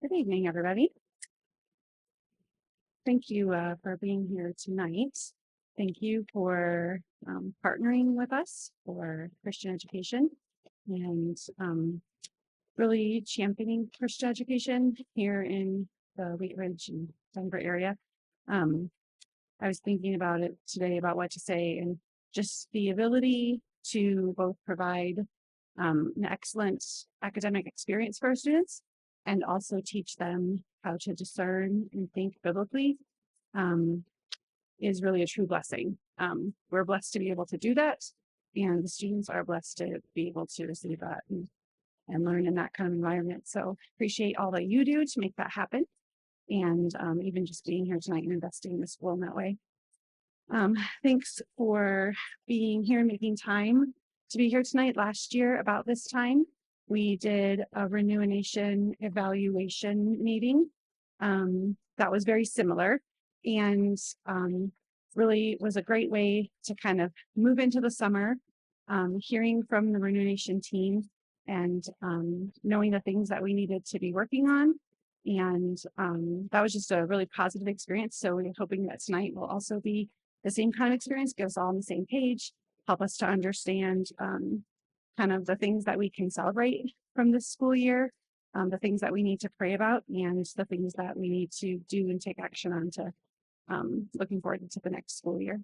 Good evening, everybody. Thank you for being here tonight. Thank you for partnering with us for Christian education and really championing Christian education here in the Wheat Ridge and Denver area. I was thinking about it today about what to say, and just the ability to both provide an excellent academic experience for our students and also teach them how to discern and think biblically um, is really a true blessing. We're blessed to be able to do that, and the students are blessed to be able to receive that and learn in that kind of environment. So appreciate all that you do to make that happen, and even just being here tonight and investing in the school in that way. Thanks for being here and making time to be here tonight. Last year, about this time, we did a Renew a Nation evaluation meeting that was very similar and really was a great way to kind of move into the summer, hearing from the Renew Nation team and knowing the things that we needed to be working on. And that was just a really positive experience. So we're hoping that tonight will also be the same kind of experience, get us all on the same page, help us to understand kind of the things that we can celebrate from this school year, the things that we need to pray about, and the things that we need to do and take action on to looking forward to the next school year.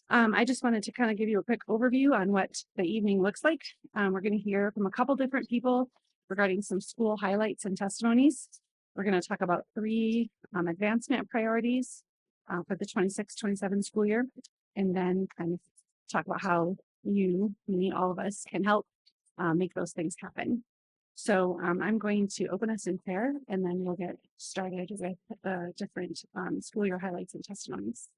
I just wanted to kind of give you a quick overview on what the evening looks like. We're going to hear from a couple different people regarding some school highlights and testimonies. We're going to talk about 3 advancement priorities for the 26-27 school year, and then kind of talk about how you, meaning all of us, can help make those things happen. So I'm going to open us in prayer, and then we'll get started with the different school year highlights and testimonies.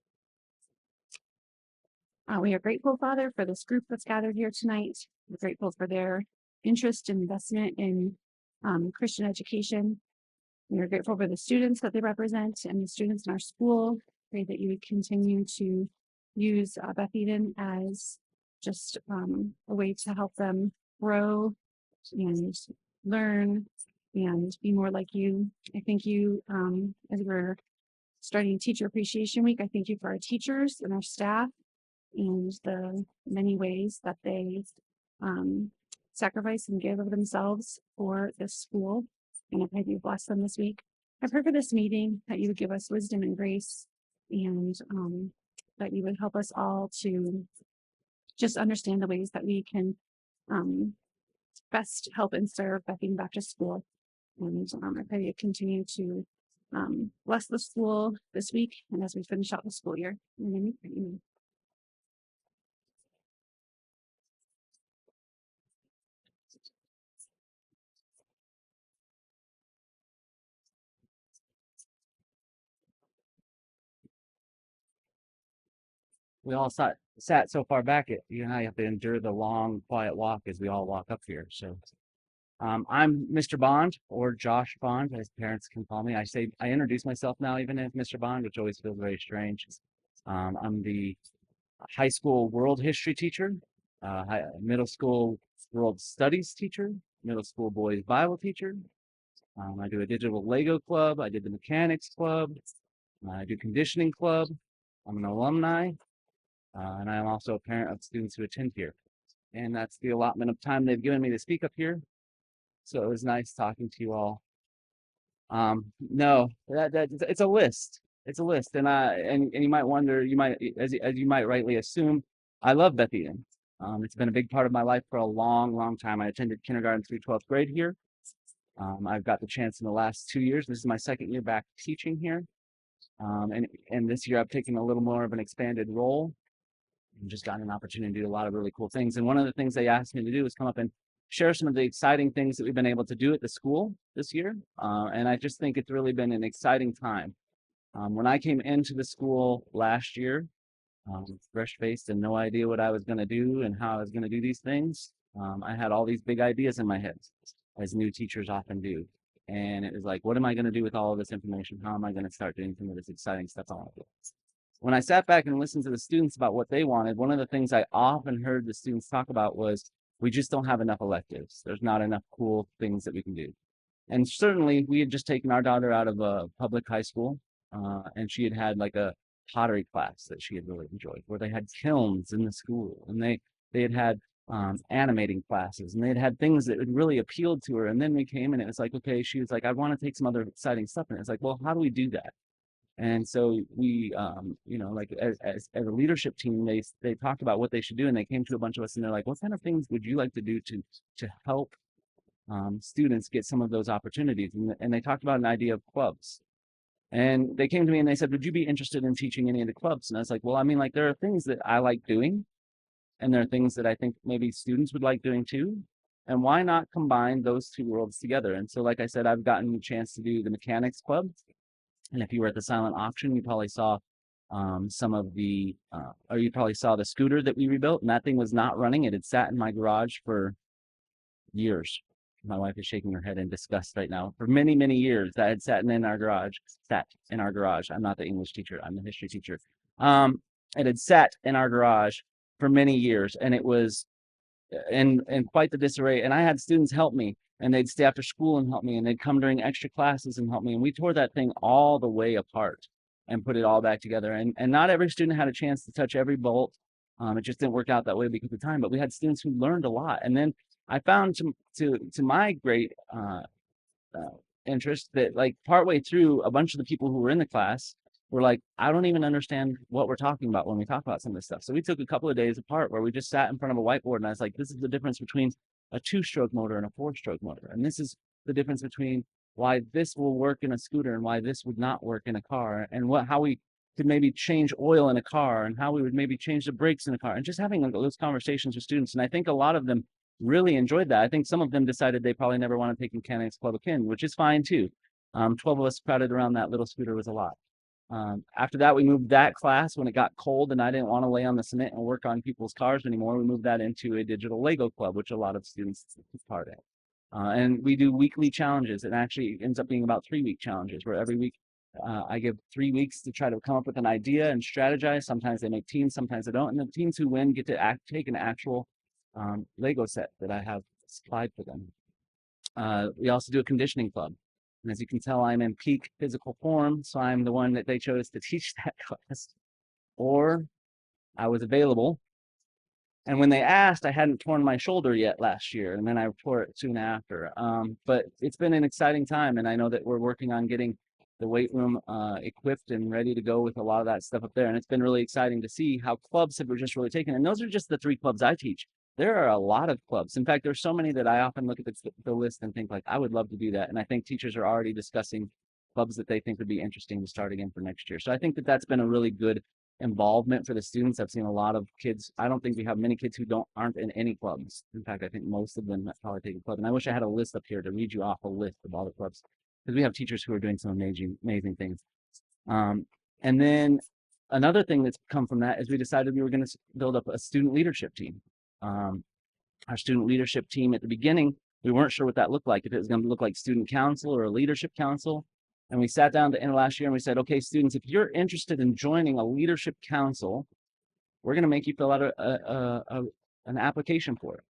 We are grateful, Father, for this group that's gathered here tonight. We're grateful for their interest and investment in Christian education. We are grateful for the students that they represent and the students in our school. Pray that you would continue to use Beth Eden as just a way to help them grow and learn and be more like you. I thank you as we're starting Teacher Appreciation Week. I thank you for our teachers and our staff and the many ways that they sacrifice and give of themselves for this school. And I pray that you bless them this week. I pray for this meeting that you would give us wisdom and grace, and that you would help us all to just understand the ways that we can best help and serve Beth Eden Baptist School. And I pray you continue to bless the school this week and as we finish out the school year. Amen. We all sat so far back, you and I have to endure the long, quiet walk as we all walk up here. So I'm Mr. Bond, or Josh Bond, as parents can call me. I introduce myself now even as Mr. Bond, which always feels very strange. I'm the high school world history teacher, middle school world studies teacher, middle school boys Bible teacher. I do a digital Lego club. I did the mechanics club. I do conditioning club. I'm an alumni. And I am also a parent of students who attend here. And that's the allotment of time they've given me to speak up here. So it was nice talking to you all. No, it's a list. It's a list, and you might wonder, as you might rightly assume, I love Beth Eden. It's been a big part of my life for a long, long time. I attended kindergarten through 12th grade here. I've got the chance in the last 2 years. This is my second year back teaching here, and this year I've taken a little more of an expanded role. Just got an opportunity to do a lot of really cool things. And one of the things they asked me to do is come up and share some of the exciting things that we've been able to do at the school this year. And I just think it's really been an exciting time. When I came into the school last year, fresh-faced and no idea what I was going to do and how I was going to do these things, I had all these big ideas in my head, as new teachers often do. And it was like, what am I going to do with all of this information? How am I going to start doing some of this exciting stuff I want to do? When I sat back and listened to the students about what they wanted, one of the things I often heard the students talk about was, we just don't have enough electives. There's not enough cool things that we can do. And certainly we had just taken our daughter out of a public high school, and she had had like a pottery class that she had really enjoyed, where they had kilns in the school, and they had had animating classes, and they had had things that had really appealed to her. And then we came, and it was like, okay, she was like, I want to take some other exciting stuff, and it's like, well, how do we do that? And so we, like as a leadership team, they talked about what they should do, and they came to a bunch of us, and they're like, what kind of things would you like to do to help students get some of those opportunities? And they talked about an idea of clubs. And they came to me and they said, would you be interested in teaching any of the clubs? And I was like, well, I mean, like, there are things that I like doing, and there are things that I think maybe students would like doing too. And why not combine those two worlds together? And so, like I said, I've gotten a chance to do the mechanics club. And if you were at the silent auction, you probably saw some of the, or you probably saw the scooter that we rebuilt, and that thing was not running. It had sat in my garage for years. My wife is shaking her head in disgust right now. For many, many years, that had sat in our garage. I'm not the English teacher. I'm the history teacher. It had sat in our garage for many years, and it was in quite the disarray. And I had students help me, and they'd stay after school and help me, and they'd come during extra classes and help me. And we tore that thing all the way apart and put it all back together. And not every student had a chance to touch every bolt. It just didn't work out that way because of time. But we had students who learned a lot. And then I found to my great interest that, like, partway through, a bunch of the people who were in the class were like, I don't even understand what we're talking about when we talk about some of this stuff. So we took a couple of days apart where we just sat in front of a whiteboard, and I was like, this is the difference between a 2-stroke motor and a 4-stroke motor. And this is the difference between why this will work in a scooter and why this would not work in a car, and how we could maybe change oil in a car, and how we would maybe change the brakes in a car, and just having those conversations with students. And I think a lot of them really enjoyed that. I think some of them decided they probably never want to take mechanics club again, which is fine too. 12 of us crowded around that little scooter was a lot. After that, we moved that class when it got cold and I didn't want to lay on the cement and work on people's cars anymore. We moved that into a digital Lego club, which a lot of students take part in. And we do weekly challenges. It actually ends up being about 3-week challenges, where every week I give 3 weeks to try to come up with an idea and strategize. Sometimes they make teams, sometimes they don't. And the teams who win get to take an actual Lego set that I have supplied for them. We also do a conditioning club. And as you can tell, I'm in peak physical form, so I'm the one that they chose to teach that class. Or I was available. And when they asked, I hadn't torn my shoulder yet last year, and then I tore it soon after. But it's been an exciting time, and I know that we're working on getting the weight room equipped and ready to go with a lot of that stuff up there. And it's been really exciting to see how clubs have just really taken. And those are just the 3 clubs I teach. There are a lot of clubs. In fact, there's so many that I often look at the list and think, like, I would love to do that. And I think teachers are already discussing clubs that they think would be interesting to start again for next year. So I think that that's been a really good involvement for the students. I've seen a lot of kids. I don't think we have many kids who aren't in any clubs. In fact, I think most of them have probably taken a club. And I wish I had a list up here to read you off a list of all the clubs, because we have teachers who are doing some amazing things. And then another thing that's come from that is we decided we were going to build up a student leadership team. Our student leadership team at the beginning, we weren't sure what that looked like, if it was going to look like student council or a leadership council. And we sat down to end last year and we said, okay, students, if you're interested in joining a leadership council, we're going to make you fill out an application for it.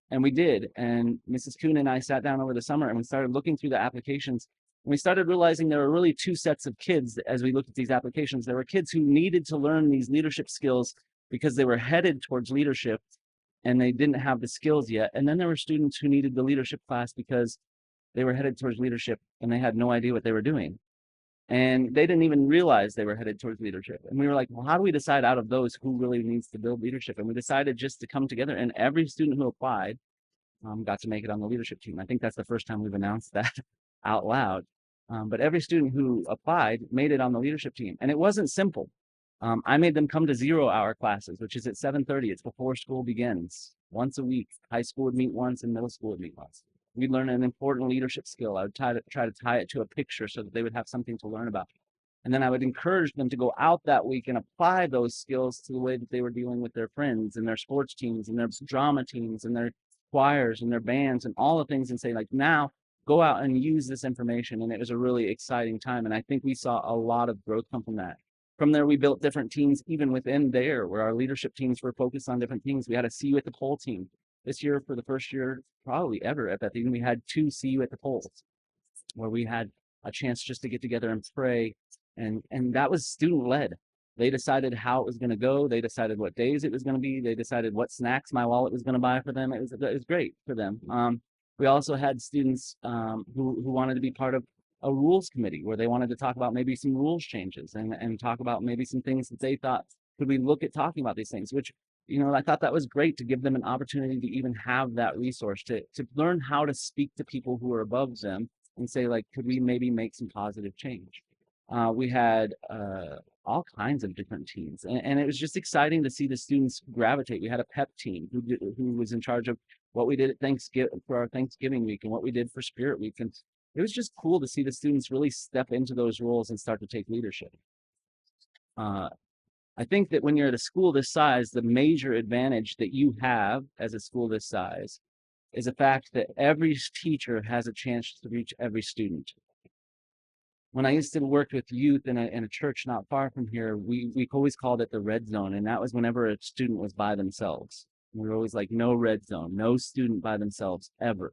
And we did. And Mrs. Kuhn and I sat down over the summer and we started looking through the applications. And we started realizing there were really 2 sets of kids as we looked at these applications. There were kids who needed to learn these leadership skills because they were headed towards leadership and they didn't have the skills yet. And then there were students who needed the leadership class because they were headed towards leadership and they had no idea what they were doing. And they didn't even realize they were headed towards leadership. And we were like, well, how do we decide out of those who really needs to build leadership? And we decided just to come together, and every student who applied got to make it on the leadership team. I think that's the first time we've announced that out loud. But every student who applied made it on the leadership team. And it wasn't simple. I made them come to 0-hour classes, which is at 7:30. It's before school begins, once a week. High school would meet once and middle school would meet once. We'd learn an important leadership skill. I would try to tie it to a picture so that they would have something to learn about. And then I would encourage them to go out that week and apply those skills to the way that they were dealing with their friends and their sports teams and their drama teams and their choirs and their bands and all the things, and say, like, now go out and use this information. And it was a really exciting time. And I think we saw a lot of growth come from that. From there, we built different teams even within there, where our leadership teams were focused on different things. We had a See You at the Pole team. This year, for the first year probably ever at Bethune, we had 2 See You at the Polls. where we had a chance just to get together and pray, and that was student led. They decided how it was going to go. They decided what days it was going to be. They decided what snacks my wallet was going to buy for them. It was great for them. We also had students who wanted to be part of a rules committee where they wanted to talk about maybe some rules changes and talk about maybe some things that they thought, could we look at talking about these things, which, I thought that was great to give them an opportunity to even have that resource to learn how to speak to people who are above them and say, like, could we maybe make some positive change? We had all kinds of different teams, and it was just exciting to see the students gravitate. We had a pep team who was in charge of what we did at Thanksgiving for our Thanksgiving week and what we did for Spirit Week, and it was just cool to see the students really step into those roles and start to take leadership. I think that when you're at a school this size, the major advantage that you have as a school this size is the fact that every teacher has a chance to reach every student. When I used to work with youth in a church not far from here, we always called it the red zone, and that was whenever a student was by themselves. We were always like, no red zone, no student by themselves ever.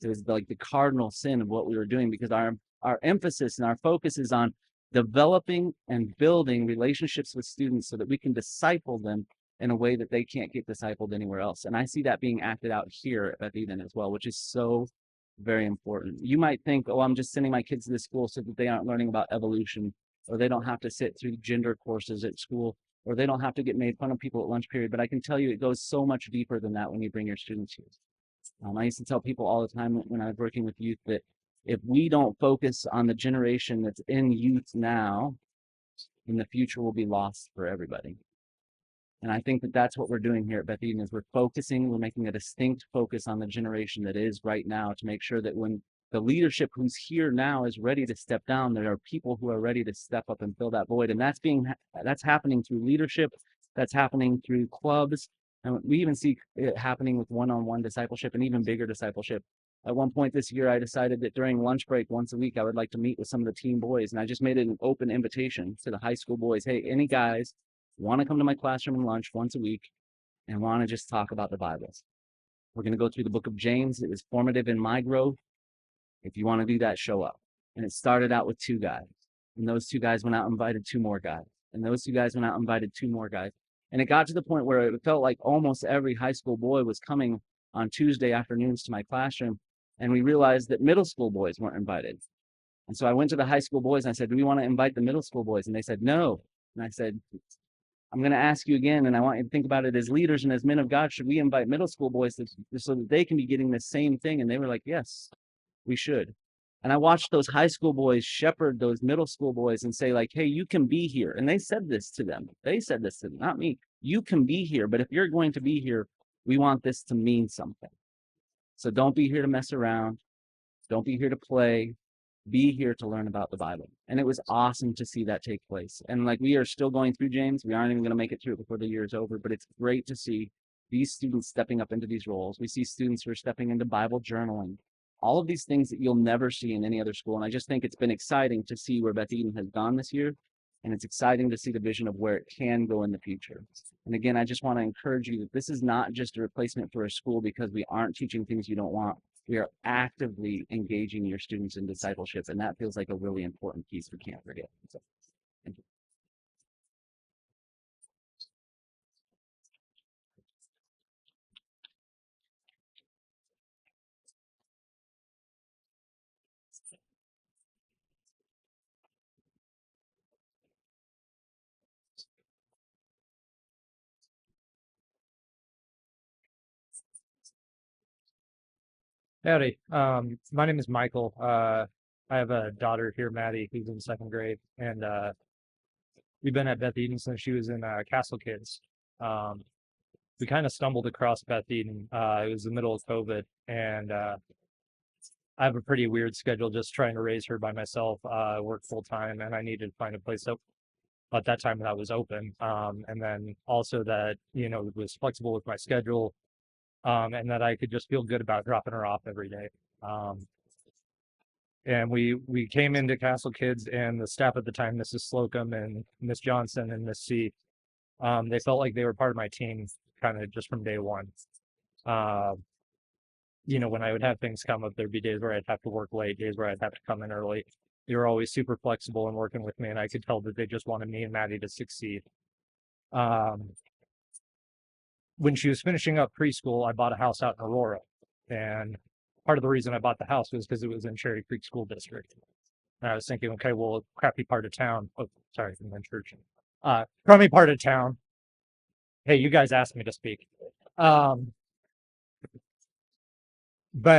It was like the cardinal sin of what we were doing, because our emphasis and our focus is on developing and building relationships with students so that we can disciple them in a way that they can't get discipled anywhere else. And I see that being acted out here at Beth Eden as well, which is so very important. You might think, oh, I'm just sending my kids to this school so that they aren't learning about evolution, or they don't have to sit through gender courses at school, or they don't have to get made fun of people at lunch period. But I can tell you it goes so much deeper than that when you bring your students here. I used to tell people all the time when I was working with youth that if we don't focus on the generation that's in youth now, then the future will be lost for everybody. And I think that that's what we're doing here at Beth Eden, is we're making a distinct focus on the generation that is right now, to make sure that when the leadership who's here now is ready to step down, there are people who are ready to step up and fill that void. And that's happening through leadership, that's happening through clubs, and we even see it happening with one-on-one discipleship and even bigger discipleship. At one point this year, I decided that during lunch break once a week, I would like to meet with some of the teen boys, and I just made it an open invitation to the high school boys. Hey, any guys want to come to my classroom and lunch once a week and want to just talk about the Bible? We're going to go through the book of James. It was formative in my growth. If you want to do that, show up. And it started out with 2 guys. And those 2 guys went out and invited 2 more guys. And those 2 guys went out and invited 2 more guys. And it got to the point where it felt like almost every high school boy was coming on Tuesday afternoons to my classroom. And we realized that middle school boys weren't invited. And so I went to the high school boys and I said, do we want to invite the middle school boys? And they said, no. And I said, I'm going to ask you again, and I want you to think about it as leaders and as men of God. Should we invite middle school boys so that they can be getting the same thing? And they were like, yes, we should. And I watched those high school boys shepherd those middle school boys and say, like, hey, you can be here. And they said this to them. They said this to them, not me. You can be here, but if you're going to be here, we want this to mean something. So don't be here to mess around. Don't be here to play. Be here to learn about the Bible. And it was awesome to see that take place. And like, we are still going through James. We aren't even going to make it through it before the year is over, but it's great to see these students stepping up into these roles. We see students who are stepping into Bible journaling, all of these things that you'll never see in any other school. And I just think it's been exciting to see where Beth Eden has gone this year. And it's exciting to see the vision of where it can go in the future. And again, I just want to encourage you that this is not just a replacement for a school because we aren't teaching things you don't want. We are actively engaging your students in discipleship, and that feels like a really important piece we can't forget. So, thank you. Howdy. My name is Michael. I have a daughter here, Maddie, who's in 2nd grade, and we've been at Beth Eden since she was in Castle Kids. We kind of stumbled across Beth Eden. It was the middle of COVID, and I have a pretty weird schedule just trying to raise her by myself. I work full time, and I needed to find a place at that time that was open, and then also that it was flexible with my schedule. And that I could just feel good about dropping her off every day. And we came into Castle Kids, and the staff at the time, Mrs. Slocum and Miss Johnson and Miss C, they felt like they were part of my team kind of just from day one. when I would have things come up, there'd be days where I'd have to work late, days where I'd have to come in early. They were always super flexible and working with me, and I could tell that they just wanted me and Maddie to succeed. When she was finishing up preschool, I bought a house out in Aurora, and part of the reason I bought the house was because it was in Cherry Creek School District. And I was thinking, okay, well, crappy part of town. Oh, sorry, I'm in church. Crummy part of town. Hey, you guys asked me to speak. But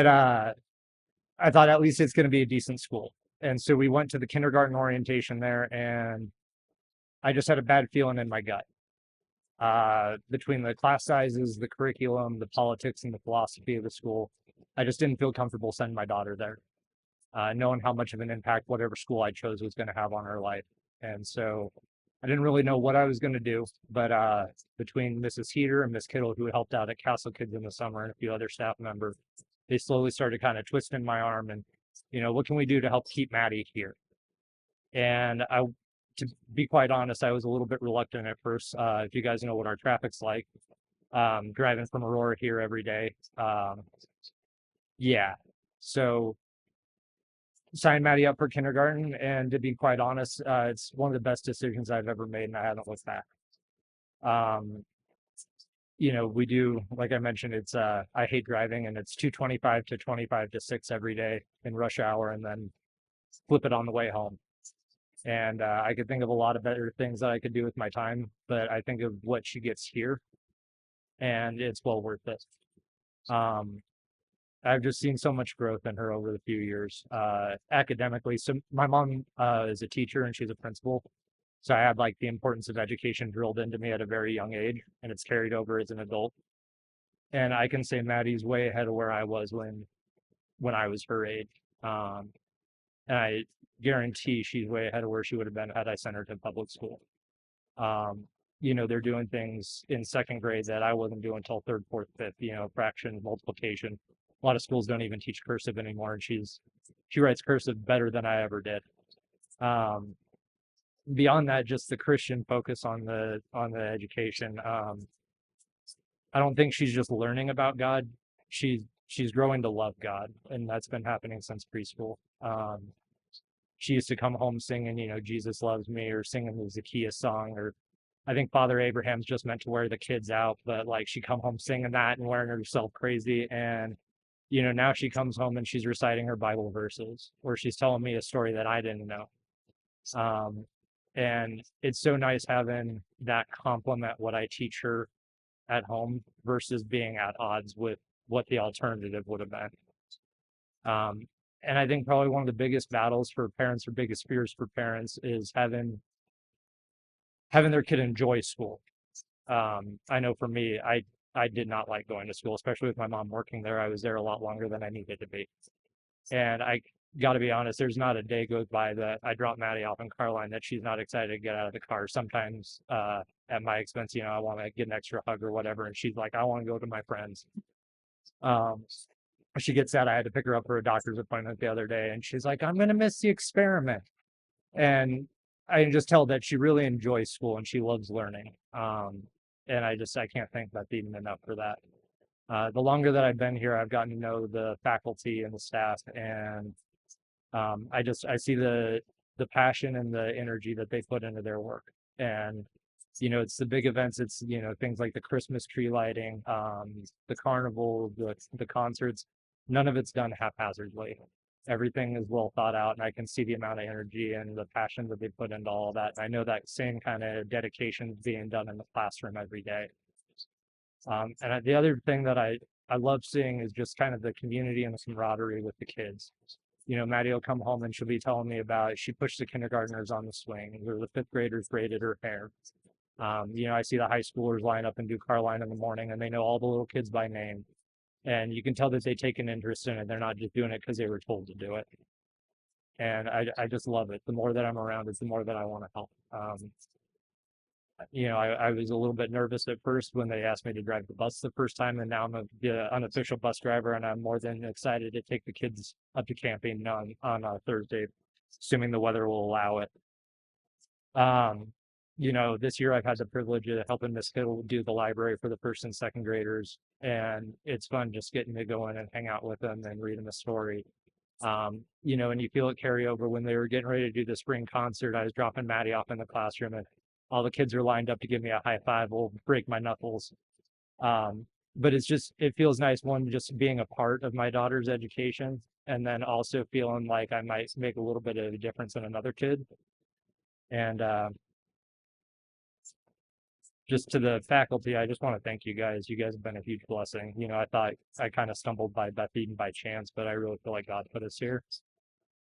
I thought at least it's going to be a decent school. And so we went to the kindergarten orientation there, and I just had a bad feeling in my gut. Between the class sizes, the curriculum, the politics, and the philosophy of the school, I just didn't feel comfortable sending my daughter there, knowing how much of an impact whatever school I chose was going to have on her life. And so I didn't really know what I was going to do, but between Mrs. Heater and Miss Kittle, who helped out at Castle Kids in the summer, and a few other staff members, they slowly started kind of twisting my arm and, what can we do to help keep Maddie here? And to be quite honest, I was a little bit reluctant at first. If you guys know what our traffic's like, driving from Aurora here every day. Yeah. So signed Maddie up for kindergarten, and to be quite honest, it's one of the best decisions I've ever made, and I haven't looked back. We do, like I mentioned, it's I hate driving, and it's 2:25 to 25 to 6 every day in rush hour, and then flip it on the way home. And I could think of a lot of better things that I could do with my time, but I think of what she gets here, and it's well worth it. I've just seen so much growth in her over the few years, academically. So my mom is a teacher and she's a principal. So I had like the importance of education drilled into me at a very young age, and it's carried over as an adult. And I can say Maddie's way ahead of where I was when I was her age. And I guarantee she's way ahead of where she would have been had I sent her to public school. They're doing things in second grade that I wasn't doing until third, fourth, fifth, fraction, multiplication. A lot of schools don't even teach cursive anymore, and she writes cursive better than I ever did. Beyond that, just the Christian focus on the education. I don't think she's just learning about God. She's growing to love God, and that's been happening since preschool. She used to come home singing, Jesus loves me, or singing the Zacchaeus song, or I think Father Abraham's just meant to wear the kids out, but like she come home singing that and wearing herself crazy. And now she comes home and she's reciting her Bible verses, or she's telling me a story that I didn't know. And it's so nice having that complement what I teach her at home versus being at odds with what the alternative would have been. And I think probably one of the biggest battles for parents, or biggest fears for parents, is having their kid enjoy school. I know for me, I did not like going to school, especially with my mom working there. I was there a lot longer than I needed to be. And I got to be honest, there's not a day goes by that I drop Maddie off in Carline that she's not excited to get out of the car. Sometimes at my expense, I want to get an extra hug or whatever. And she's like, I want to go to my friends. She gets sad. I had to pick her up for a doctor's appointment the other day, and she's like, I'm going to miss the experiment. And I can just tell that she really enjoys school and she loves learning. And I can't thank Beth Eden enough for that. The longer that I've been here, I've gotten to know the faculty and the staff, and I see the passion and the energy that they put into their work. And it's the big events. It's things like the Christmas tree lighting, the carnival, the concerts. None of it's done haphazardly. Everything is well thought out, and I can see the amount of energy and the passion that they put into all of that. And I know that same kind of dedication is being done in the classroom every day. And the other thing that I love seeing is just kind of the community and the camaraderie with the kids. Maddie will come home and she'll be telling me about, she pushed the kindergartners on the swing, or the fifth graders braided her hair. I see the high schoolers line up and do Carline in the morning, and they know all the little kids by name. And you can tell that they take an interest in it. They're not just doing it because they were told to do it. And I just love it. The more that I'm around it, the more that I want to help. I was a little bit nervous at first when they asked me to drive the bus the first time, and now I'm the unofficial bus driver, and I'm more than excited to take the kids up to camping on Thursday, assuming the weather will allow it. this year I've had the privilege of helping Miss Hill do the library for the first and second graders, and it's fun just getting to go in and hang out with them and reading the story. And you feel it carry over. When they were getting ready to do the spring concert, I was dropping Maddie off in the classroom, and all the kids are lined up to give me a high five. Will break my knuckles. But it feels nice, one, just being a part of my daughter's education, and then also feeling like I might make a little bit of a difference in another kid. And just to the faculty, I just want to thank you guys. You guys have been a huge blessing. I thought I kind of stumbled by Beth Eden by chance, but I really feel like God put us here.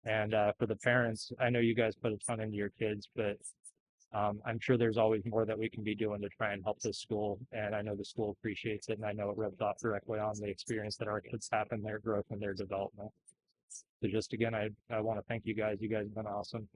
And for the parents, I know you guys put a ton into your kids, but I'm sure there's always more that we can be doing to try and help this school. And I know the school appreciates it, and I know it rubs off directly on the experience that our kids have in their growth and their development. So just again, I want to thank you guys. You guys have been awesome.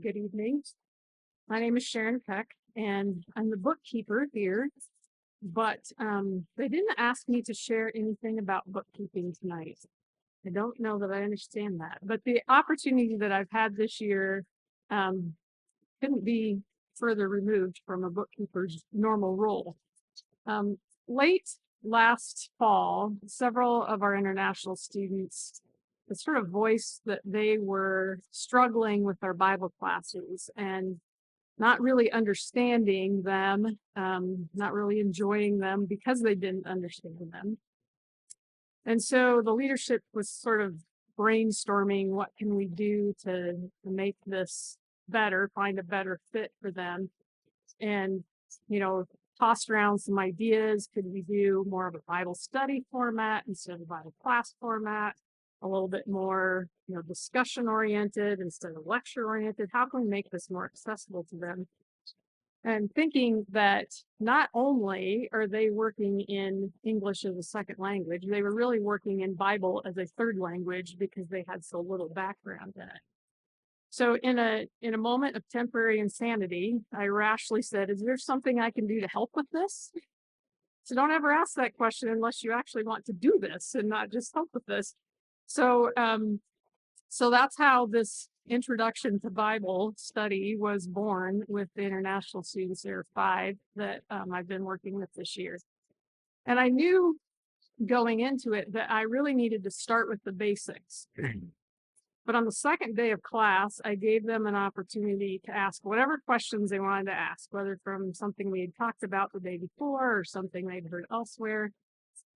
Good evening. My name is Sharon Peck, and I'm the bookkeeper here. But they didn't ask me to share anything about bookkeeping tonight. I don't know that I understand that, but the opportunity that I've had this year couldn't be further removed from a bookkeeper's normal role. Late last fall, several of our international students sort of voiced that they were struggling with their Bible classes and not really understanding them, not really enjoying them because they didn't understand them. And so the leadership was sort of brainstorming, what can we do to make this better, find a better fit for them, and tossed around some ideas. Could we do more of a Bible study format instead of a Bible class format? A little bit more, discussion oriented instead of lecture oriented. How can we make this more accessible to them? And thinking that not only are they working in English as a second language, they were really working in Bible as a third language because they had so little background in it. So in a moment of temporary insanity, I rashly said, is there something I can do to help with this? So don't ever ask that question unless you actually want to do this and not just help with this. So that's how this introduction to Bible study was born with the international students. There are 5 that I've been working with this year. And I knew going into it that I really needed to start with the basics. But on the second day of class, I gave them an opportunity to ask whatever questions they wanted to ask, whether from something we had talked about the day before or something they'd heard elsewhere.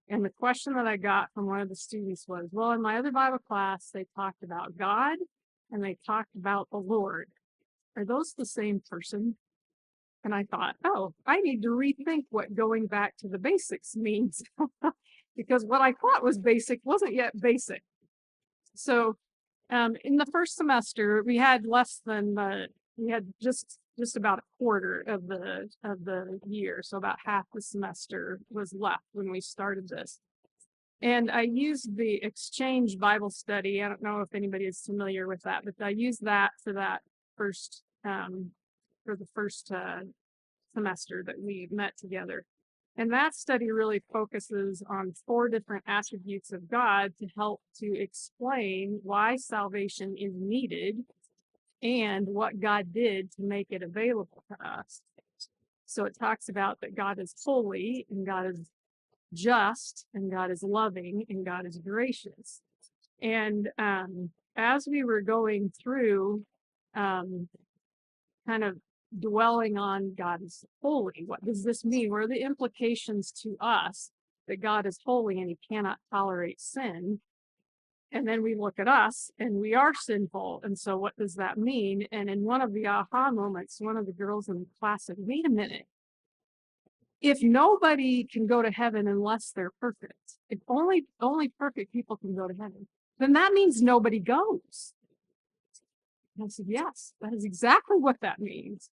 And the question that I got from one of the students was, well, in my other Bible class, they talked about God and they talked about the Lord. Are those the same person? And I thought, oh, I need to rethink what going back to the basics means because what I thought was basic wasn't yet basic. So in the first semester, we had just about a quarter of the year. So about half the semester was left when we started this. And I used the Exchange Bible Study. I don't know if anybody is familiar with that, but I used that for the first semester that we met together. And that study really focuses on 4 different attributes of God to help to explain why salvation is needed and what God did to make it available to us. So it talks about that God is holy and God is just and God is loving and God is gracious. And as we were going through kind of dwelling on God is holy, what does this mean? What are the implications to us that God is holy and he cannot tolerate sin? And then we look at us and we are sinful. And so what does that mean? And in one of the aha moments, one of the girls in the class said, wait a minute. If nobody can go to heaven unless they're perfect, if only perfect people can go to heaven, then that means nobody goes. And I said, yes, that is exactly what that means.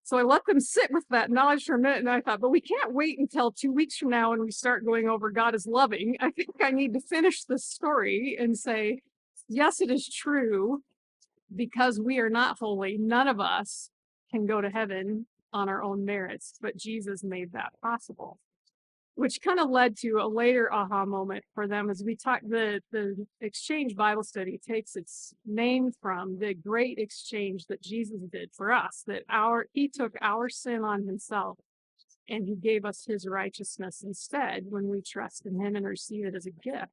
So I let them sit with that knowledge for a minute, and I thought, but we can't wait until 2 weeks from now when we start going over God is loving. I think I need to finish this story and say, yes, it is true, because we are not holy. None of us can go to heaven on our own merits, but Jesus made that possible, which kind of led to a later aha moment for them as we talk. The Exchange Bible Study takes its name from the great exchange that Jesus did for us, that he took our sin on himself and he gave us his righteousness instead when we trust in him and receive it as a gift.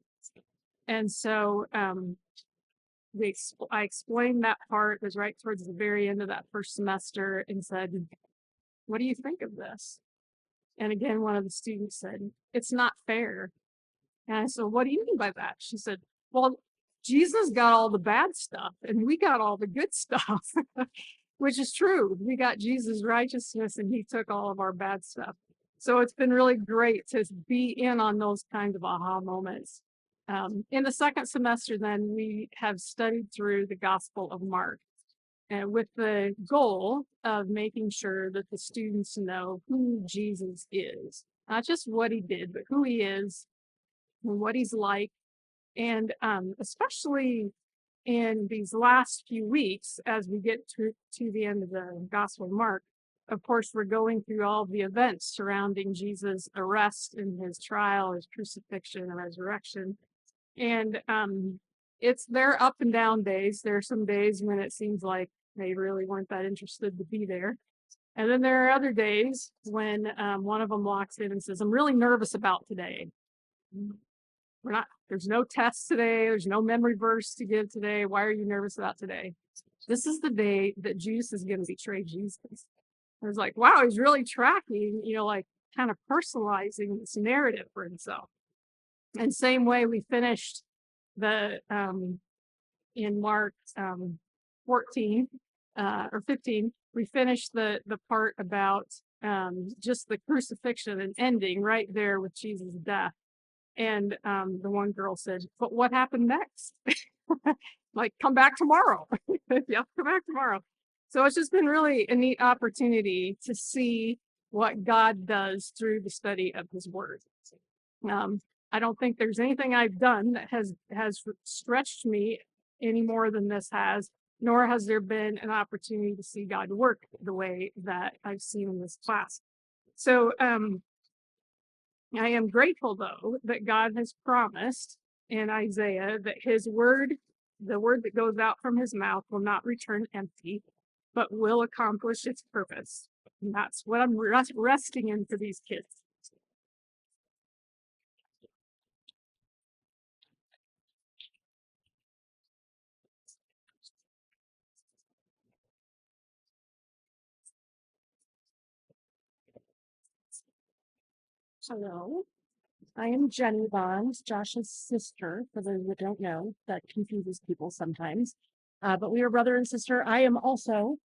And so I explained that part. It was right towards the very end of that first semester and said, what do you think of this? And again, one of the students said, it's not fair. And I said, what do you mean by that? She said, well, Jesus got all the bad stuff and we got all the good stuff, which is true. We got Jesus' righteousness and he took all of our bad stuff. So it's been really great to be in on those kinds of aha moments. In the second semester, then, we have studied through the Gospel of Mark, and with the goal of making sure that the students know who Jesus is, not just what he did, but who he is and what he's like. And especially in these last few weeks, as we get to the end of the Gospel of Mark, of course, we're going through all the events surrounding Jesus' arrest and his trial, his crucifixion and resurrection. And it's their up and down days. There are some days when it seems like they really weren't that interested to be there. And then there are other days when one of them walks in and says, I'm really nervous about today. There's no test today. There's no memory verse to give today. Why are you nervous about today? This is the day that Judas is going to betray Jesus. I was like, wow, he's really tracking, like kind of personalizing this narrative for himself. And same way we finished in Mark 14 or 15, we finished the part about just the crucifixion and ending right there with Jesus' death. And the one girl said, but what happened next? Like, come back tomorrow. Yeah, come back tomorrow. So it's just been really a neat opportunity to see what God does through the study of his word. I don't think there's anything I've done that has stretched me any more than this has, nor has there been an opportunity to see God work the way that I've seen in this class. So I am grateful, though, that God has promised in Isaiah that his word, the word that goes out from his mouth, will not return empty, but will accomplish its purpose. And that's what I'm resting in for these kids. Hello, I am Jenny Bond, Josh's sister, for those that don't know. That confuses people sometimes. But we are brother and sister. I am also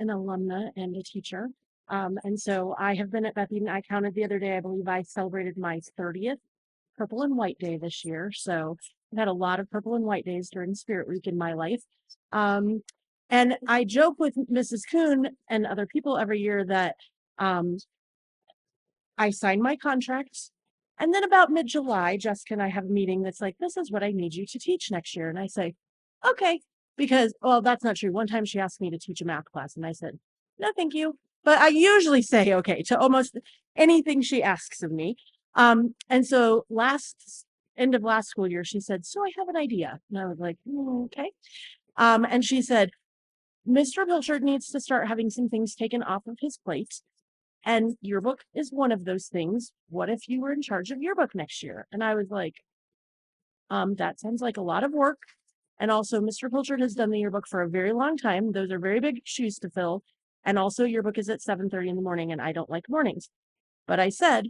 an alumna and a teacher. And so I have been at Beth Eden. I counted the other day, I believe I celebrated my 30th Purple and White Day this year. So I've had a lot of Purple and White Days during Spirit Week in my life. And I joke with Mrs. Kuhn and other people every year that I sign my contract, and then about mid-July, Jessica and I have a meeting that's like, this is what I need you to teach next year. And I say, okay, because, well, that's not true. One time she asked me to teach a math class and I said, no, thank you. But I usually say okay to almost anything she asks of me. And so end of last school year, she said, so I have an idea. And I was like, okay. And she said, Mr. Pilchard needs to start having some things taken off of his plate. And yearbook is one of those things. What if you were in charge of yearbook next year? And I was like, that sounds like a lot of work. And also, Mr. Pilchard has done the yearbook for a very long time. Those are very big shoes to fill. And also, yearbook is at 7:30 in the morning, and I don't like mornings. But I said,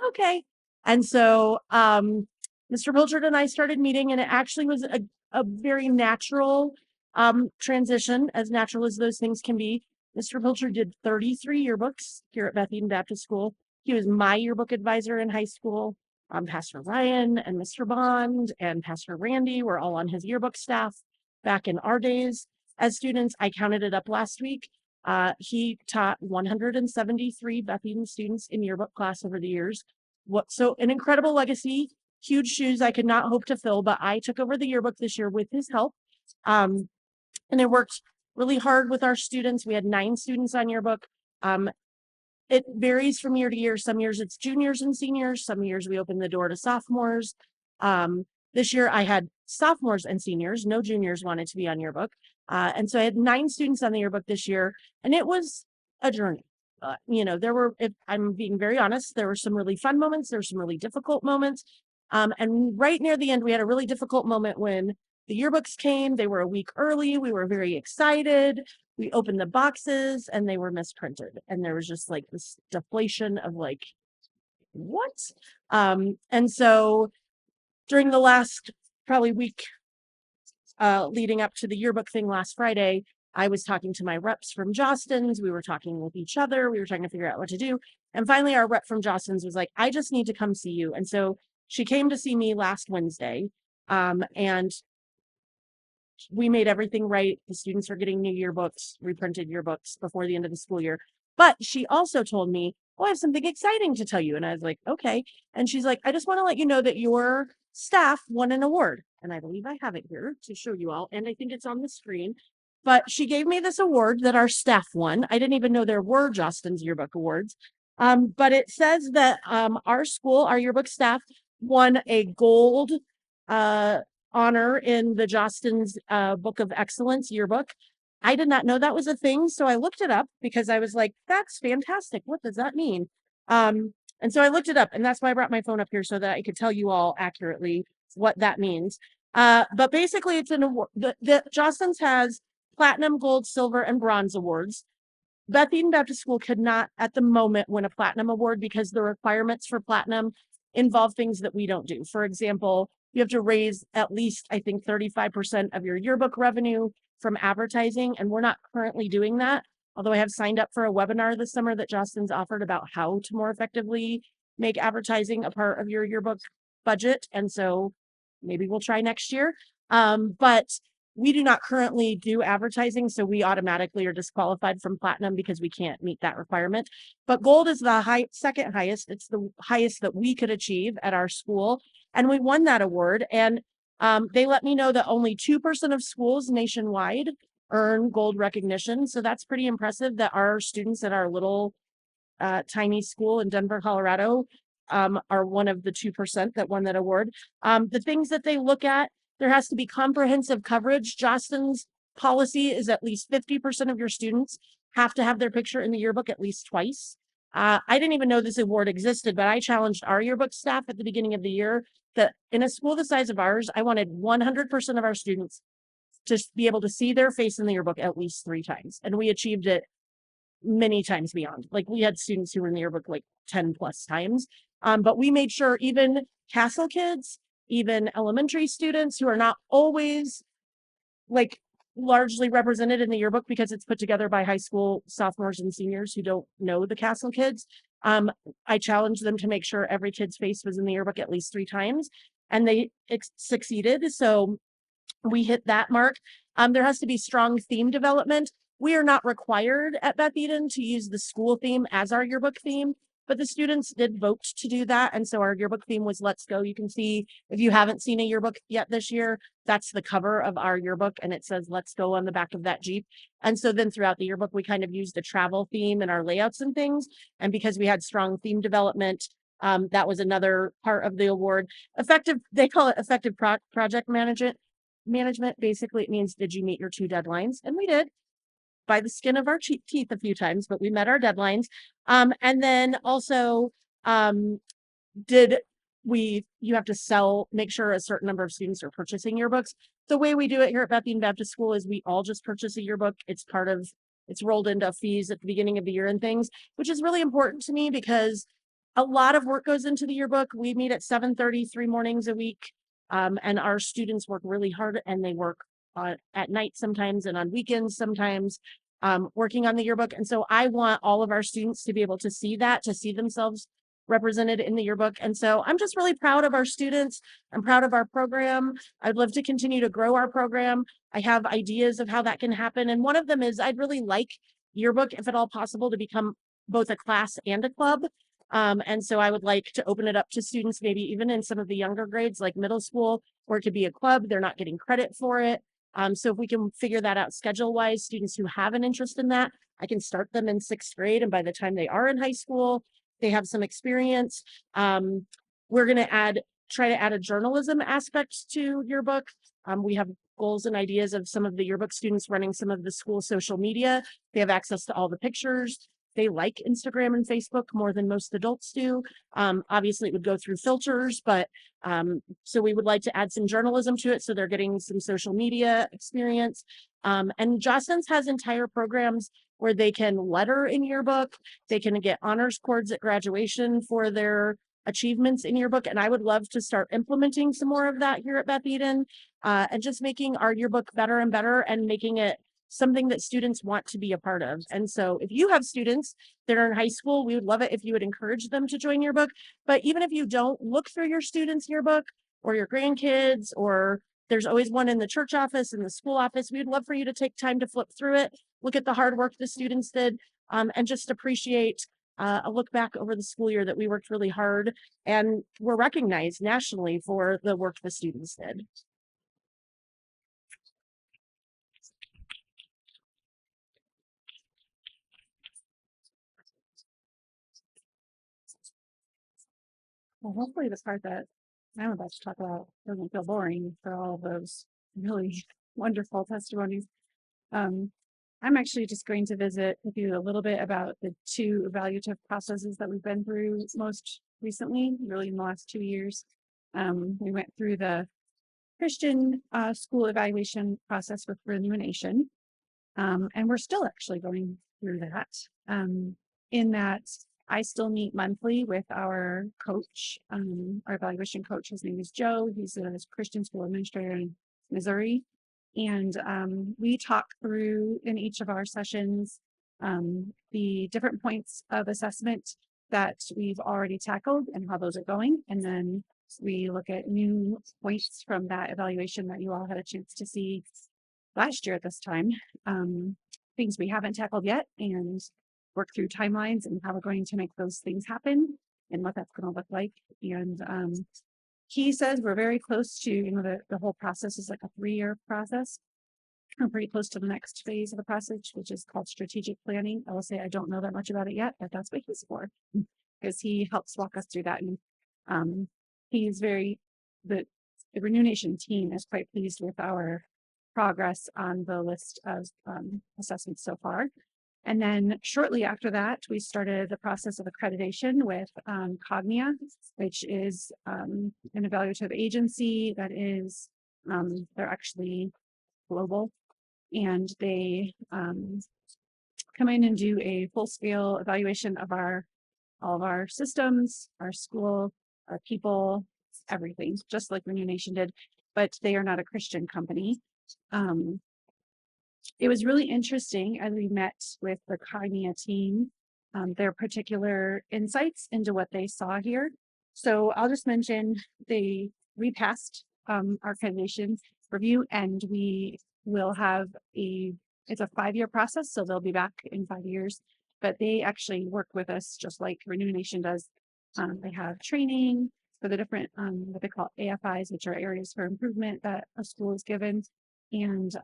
okay. And so Mr. Pilchard and I started meeting, and it actually was a very natural transition, as natural as those things can be. Mr. Pilchard did 33 yearbooks here at Beth Eden Baptist School. He was my yearbook advisor in high school. Pastor Ryan and Mr. Bond and Pastor Randy were all on his yearbook staff back in our days as students. I counted it up last week. He taught 173 Beth Eden students in yearbook class over the years. So an incredible legacy, huge shoes I could not hope to fill, but I took over the yearbook this year with his help. And it worked really hard with our students. We had 9 students on yearbook. It varies from year to year. Some years it's juniors and seniors. Some years we open the door to sophomores. This year I had sophomores and seniors. No juniors wanted to be on yearbook. And so I had 9 students on the yearbook this year, and it was a journey. There were, if I'm being very honest, there were some really fun moments. There were some really difficult moments. And right near the end, we had a really difficult moment when the yearbooks came. They were a week early. We were very excited. We opened the boxes and they were misprinted. And there was just like this deflation of like, what? And so during the last probably week leading up to the yearbook thing last Friday, I was talking to my reps from Jostens. We were talking with each other. We were trying to figure out what to do. And finally, our rep from Jostens was like, I just need to come see you. And so she came to see me last Wednesday. And we made everything right. The students are getting new yearbooks, reprinted yearbooks before the end of the school year. But she also told me, oh, I have something exciting to tell you. And I was like, okay. And she's like, I just want to let you know that your staff won an award. And I believe I have it here to show you all. And I think it's on the screen. But she gave me this award that our staff won. I didn't even know there were Jostens Yearbook Awards. But it says that our school, our yearbook staff, won a gold honor in the Jostens Book of Excellence yearbook. I did not know that was a thing, so I looked it up because I was like, that's fantastic. What does that mean? And so I looked it up, and that's why I brought my phone up here so that I could tell you all accurately what that means. But basically, it's an award. The Jostens has platinum, gold, silver, and bronze awards. Beth Eden Baptist School could not at the moment win a platinum award because the requirements for platinum involve things that we don't do. For example, you have to raise at least, I think, 35% of your yearbook revenue from advertising, and we're not currently doing that. Although I have signed up for a webinar this summer that Jostens offered about how to more effectively make advertising a part of your yearbook budget. And so maybe we'll try next year. But we do not currently do advertising, so we automatically are disqualified from platinum because we can't meet that requirement. But gold is the second highest. It's the highest that we could achieve at our school. And we won that award. And they let me know that only 2% of schools nationwide earn gold recognition. So that's pretty impressive that our students at our little tiny school in Denver, Colorado, are one of the 2% that won that award. The things that they look at, there has to be comprehensive coverage. Jostens policy is at least 50% of your students have to have their picture in the yearbook at least twice. I didn't even know this award existed, but I challenged our yearbook staff at the beginning of the year that in a school the size of ours, I wanted 100% of our students to be able to see their face in the yearbook at least 3 times. And we achieved it many times beyond. Like we had students who were in the yearbook like 10 plus times. But we made sure even Castle kids, even elementary students who are not always like largely represented in the yearbook because it's put together by high school sophomores and seniors who don't know the Castle kids. I challenged them to make sure every kid's face was in the yearbook at least 3 times, and they succeeded. So we hit that mark. There has to be strong theme development. We are not required at Beth Eden to use the school theme as our yearbook theme, but the students did vote to do that. And so our yearbook theme was Let's Go. You can see, if you haven't seen a yearbook yet this year, that's the cover of our yearbook. And it says Let's Go on the back of that Jeep. And so then throughout the yearbook, we kind of used a travel theme in our layouts and things. And because we had strong theme development, that was another part of the award. They call it effective project management. Basically, it means, did you meet your 2 deadlines? And we did, by the skin of our teeth a few times, but we met our deadlines. And then also, you have to make sure a certain number of students are purchasing yearbooks. The way we do it here at Beth Eden Baptist School is we all just purchase a yearbook. It's rolled into fees at the beginning of the year and things, which is really important to me because a lot of work goes into the yearbook. We meet at 7:30, 3 mornings a week. And our students work really hard, and they work at night sometimes and on weekends sometimes, working on the yearbook. And so I want all of our students to be able to see that, to see themselves represented in the yearbook. And so I'm just really proud of our students. I'm proud of our program. I'd love to continue to grow our program. I have ideas of how that can happen. And one of them is I'd really like yearbook, if at all possible, to become both a class and a club. And so I would like to open it up to students, maybe even in some of the younger grades, like middle school, where it could be a club. They're not getting credit for it. So if we can figure that out schedule wise, students who have an interest in that, I can start them in 6th grade. And by the time they are in high school, they have some experience. We're going to try to add a journalism aspect to yearbook. We have goals and ideas of some of the yearbook students running some of the school social media. They have access to all the pictures. They like Instagram and Facebook more than most adults do. Obviously, it would go through filters, but so we would like to add some journalism to it so they're getting some social media experience. And Jocelyn's has entire programs where they can letter in yearbook. They can get honors cords at graduation for their achievements in yearbook. And I would love to start implementing some more of that here at Beth Eden, and just making our yearbook better and better and making it something that students want to be a part of. And so if you have students that are in high school, we would love it if you would encourage them to join yearbook. But even if you don't, look through your students' yearbook or your grandkids, or there's always one in the church office, in the school office. We would love for you to take time to flip through it, look at the hard work the students did, and just appreciate a look back over the school year that we worked really hard and were recognized nationally for the work the students did. Well, hopefully the part that I'm about to talk about doesn't feel boring for all of those really wonderful testimonies. I'm actually just going to visit with you a little bit about the 2 evaluative processes that we've been through most recently, really in the last 2 years. We went through the Christian school evaluation process with Renew a Nation, and we're still actually going through that. In that, I still meet monthly with our coach, our evaluation coach. His name is Joe. He's a Christian school administrator in Missouri. And we talk through in each of our sessions the different points of assessment that we've already tackled and how those are going. And then we look at new points from that evaluation that you all had a chance to see last year at this time, things we haven't tackled yet, and work through timelines and how we're going to make those things happen and what that's going to look like. And he says we're very close to, the whole process is like a 3-year process. We're pretty close to the next phase of the process, which is called strategic planning. I will say I don't know that much about it yet, but that's what he's for, because he helps walk us through that. And he's the Renew Nation team is quite pleased with our progress on the list of assessments so far. And then shortly after that, we started the process of accreditation with Cognia, which is an evaluative agency that is, they're actually global, and they come in and do a full-scale evaluation of all of our systems, our school, our people, everything, just like Renew Nation did, but they are not a Christian company. It was really interesting as we met with the Cognia team, their particular insights into what they saw here. So I'll just mention we passed our accreditation review, and we will have it's a 5-year process, so they'll be back in 5 years, but they actually work with us just like Renew Nation does. They have training for the different, what they call AFIs, which are areas for improvement that a school is given. And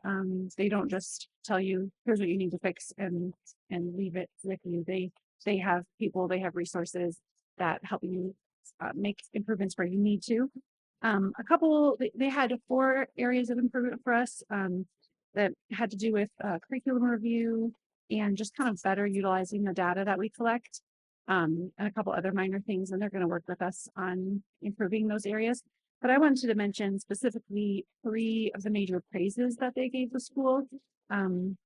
they don't just tell you, here's what you need to fix and leave it with you. They have people, they have resources that help you make improvements where you need to. They had 4 areas of improvement for us that had to do with curriculum review and just kind of better utilizing the data that we collect, and a couple other minor things, and they're going to work with us on improving those areas. But I wanted to mention specifically 3 of the major praises that they gave the school. 2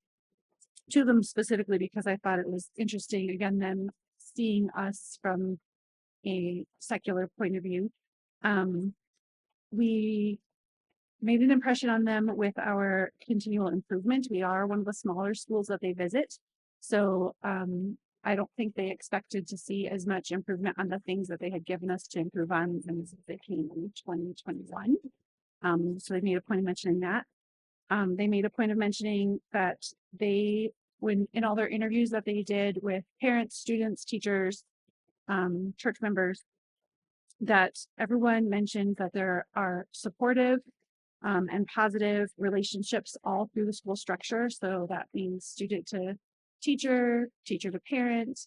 of them specifically because I thought it was interesting, again, them seeing us from a secular point of view. We made an impression on them with our continual improvement. We are one of the smaller schools that they visit. So I don't think they expected to see as much improvement on the things that they had given us to improve on since they came in 2021. So they made a point of mentioning that. They made a point of mentioning that when in all their interviews that they did with parents, students, teachers, church members, that everyone mentioned that they are supportive and positive relationships all through the school structure. So that means student to teacher, teacher to parent,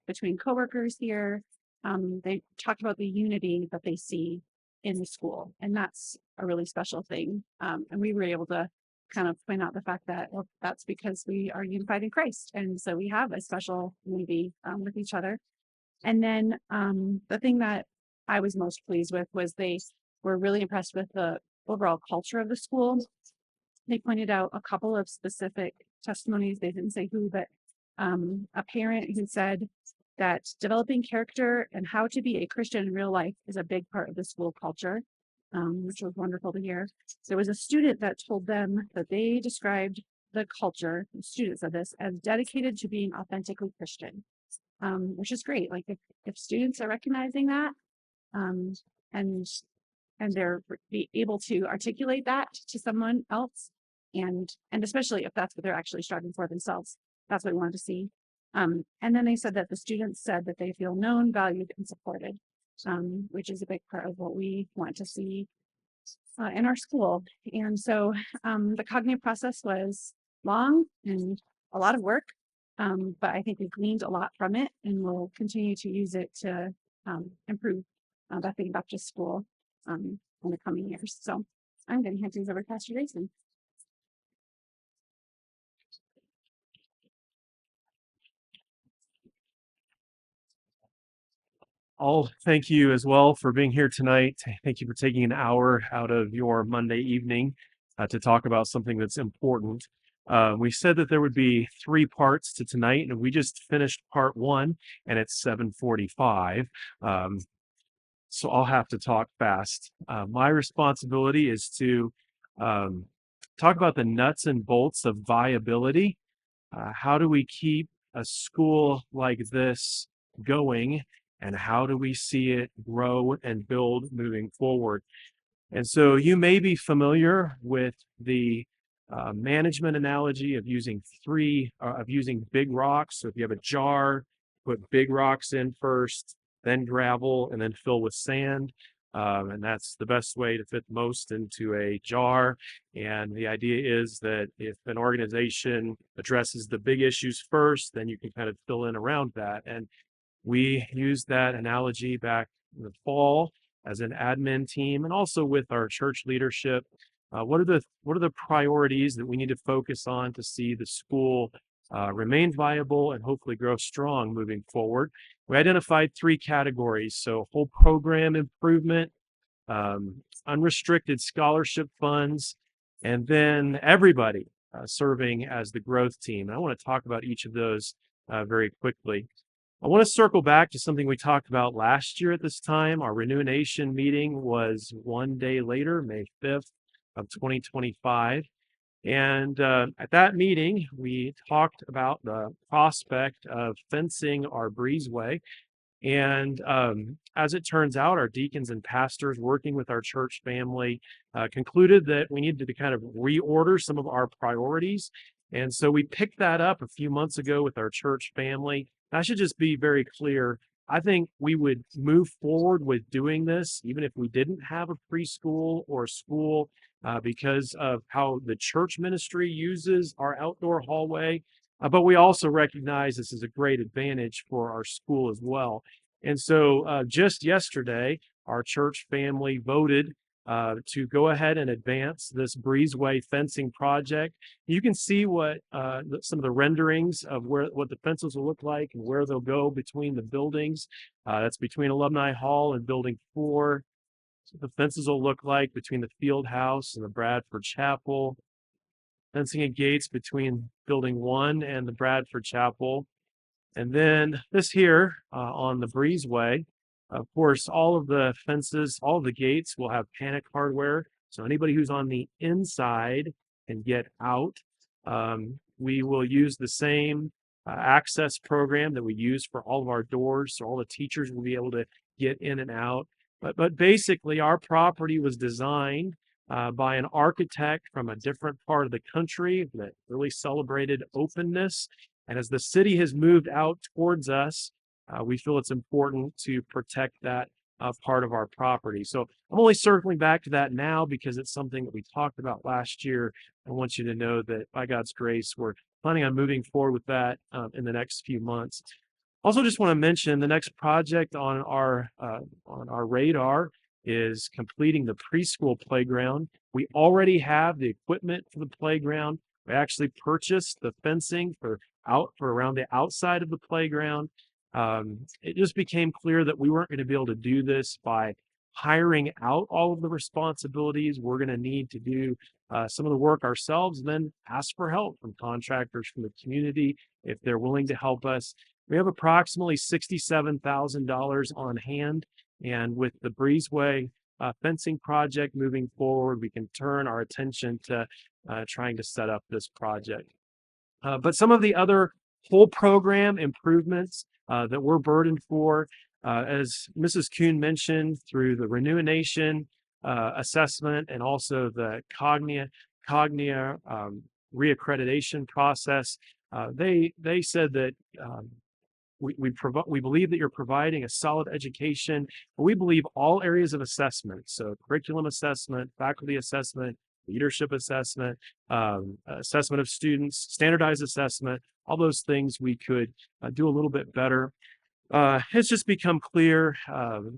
between coworkers here. They talked about the unity that they see in the school, and that's a really special thing. And we were able to kind of point out the fact that, well, that's because we are unified in Christ, and so we have a special unity with each other. And then the thing that I was most pleased with was they were really impressed with the overall culture of the school. They pointed out a couple of specific testimonies. They didn't say who, but a parent who said that developing character and how to be a Christian in real life is a big part of the school culture, which was wonderful to hear. There was a student that told them that they described the culture, the students of this, as dedicated to being authentically Christian, which is great. Like if students are recognizing that, and they're be able to articulate that to someone else, and especially if that's what they're actually striving for themselves, that's what we wanted to see. And then they said that the students said that they feel known, valued, and supported, which is a big part of what we want to see in our school. And so the cognitive process was long and a lot of work, but I think we gleaned a lot from it, and we'll continue to use it to improve Bethany Baptist School in the coming years. So I'm going to hand things over to Pastor Jason. I'll thank you as well for being here tonight. Thank you for taking an hour out of your Monday evening to talk about something that's important. We said that there would be 3 parts to tonight, and we just finished part 1, and it's 7:45. So I'll have to talk fast. My responsibility is to talk about the nuts and bolts of viability. How do we keep a school like this going, and how do we see it grow and build moving forward? And so you may be familiar with the management analogy of using big rocks. So if you have a jar, put big rocks in first, then gravel, and then fill with sand. And that's the best way to fit most into a jar. And the idea is that if an organization addresses the big issues first, then you can kind of fill in around that. And we used that analogy back in the fall as an admin team, and also with our church leadership. What are the priorities that we need to focus on to see the school remain viable and hopefully grow strong moving forward? We identified 3 categories. So whole program improvement, unrestricted scholarship funds, and then everybody serving as the growth team. And I want to talk about each of those very quickly. I want to circle back to something we talked about last year at this time. Our Renew Nation meeting was one day later, May 5th of 2025. And at that meeting, we talked about the prospect of fencing our breezeway. And as it turns out, our deacons and pastors working with our church family concluded that we needed to kind of reorder some of our priorities. And so we picked that up a few months ago with our church family. I should just be very clear. I think we would move forward with doing this, even if we didn't have a preschool or school, because of how the church ministry uses our outdoor hallway. But we also recognize this is a great advantage for our school as well. And so just yesterday, our church family voted to go ahead and advance this breezeway fencing project. You can see what some of the renderings of what the fences will look like and where they'll go between the buildings. That's between Alumni Hall and Building 4. So the fences will look like between the Field House and the Bradford Chapel. Fencing and gates between Building 1 and the Bradford Chapel. And then this here on the breezeway. Of course, all of the fences, all of the gates will have panic hardware. So anybody who's on the inside can get out. We will use the same access program that we use for all of our doors. So all the teachers will be able to get in and out. But basically, our property was designed by an architect from a different part of the country that really celebrated openness. And as the city has moved out towards us, we feel it's important to protect that part of our property. So I'm only circling back to that now because it's something that we talked about last year. I want you to know that by God's grace, we're planning on moving forward with that in the next few months. Also, just want to mention the next project on our radar is completing the preschool playground. We already have the equipment for the playground. We actually purchased the fencing for around the outside of the playground. It just became clear that we weren't going to be able to do this by hiring out all of the responsibilities. We're going to need to do some of the work ourselves and then ask for help from contractors from the community if they're willing to help us. We have approximately $67,000 on hand, and with the Breezeway fencing project moving forward, we can turn our attention to trying to set up this project. But some of the other whole program improvements that we're burdened for, as Mrs. Kuhn mentioned, through the Renew a Nation assessment and also the Cognia reaccreditation process, they said that we believe that you're providing a solid education, but we believe all areas of assessment, so curriculum assessment, faculty assessment, leadership assessment, assessment of students, standardized assessment, all those things we could do a little bit better. It's just become clear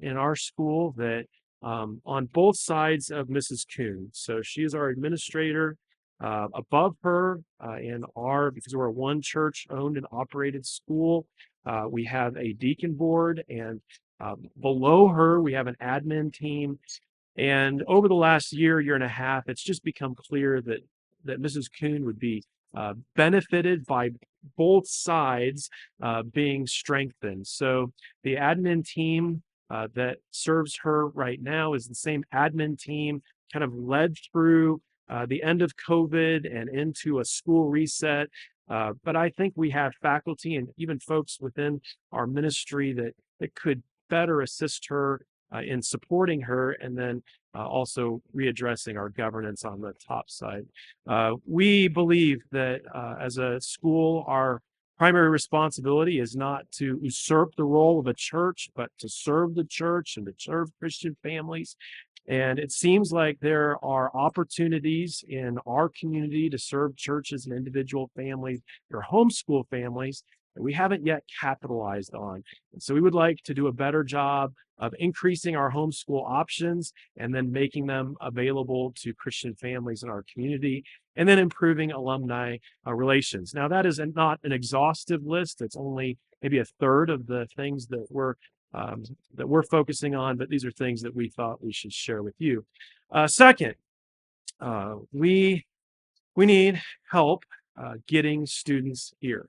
in our school that on both sides of Mrs. Kuhn, so she is our administrator, above her because we're a one church owned and operated school, we have a deacon board, and below her we have an admin team. And over the last year and a half, it's just become clear that Mrs. Kuhn would be benefited by both sides being strengthened. So the admin team that serves her right now is the same admin team kind of led through the end of COVID and into a school reset. But I think we have faculty and even folks within our ministry that could better assist her in supporting her, and then also readdressing our governance on the top side. We believe that as a school, our primary responsibility is not to usurp the role of a church, but to serve the church and to serve Christian families. And it seems like there are opportunities in our community to serve churches and individual families, or homeschool families, that we haven't yet capitalized on. And so we would like to do a better job of increasing our homeschool options and then making them available to Christian families in our community, and then improving alumni relations. Now, that is not an exhaustive list. It's only maybe a third of the things that we're focusing on, but these are things that we thought we should share with you. Second, we need help getting students here.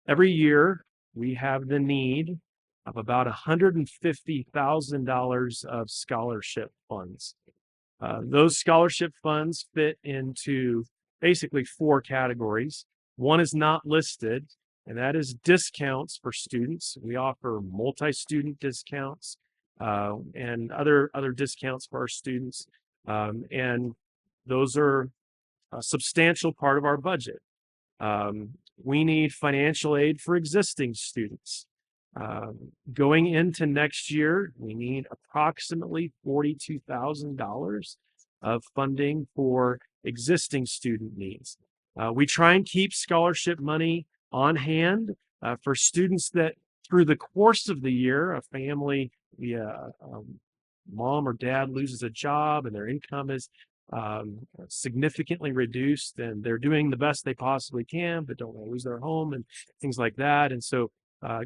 Every year, we have the need of about $150,000 of scholarship funds. Those scholarship funds fit into basically 4 categories. One is not listed, and that is discounts for students. We offer multi-student discounts and other discounts for our students, and those are a substantial part of our budget. We need financial aid for existing students. Going into next year, we need approximately $42,000 of funding for existing student needs. We try and keep scholarship money on hand for students that through the course of the year, a family, mom or dad loses a job and their income is significantly reduced, and they're doing the best they possibly can, but don't want to lose their home and things like that. And so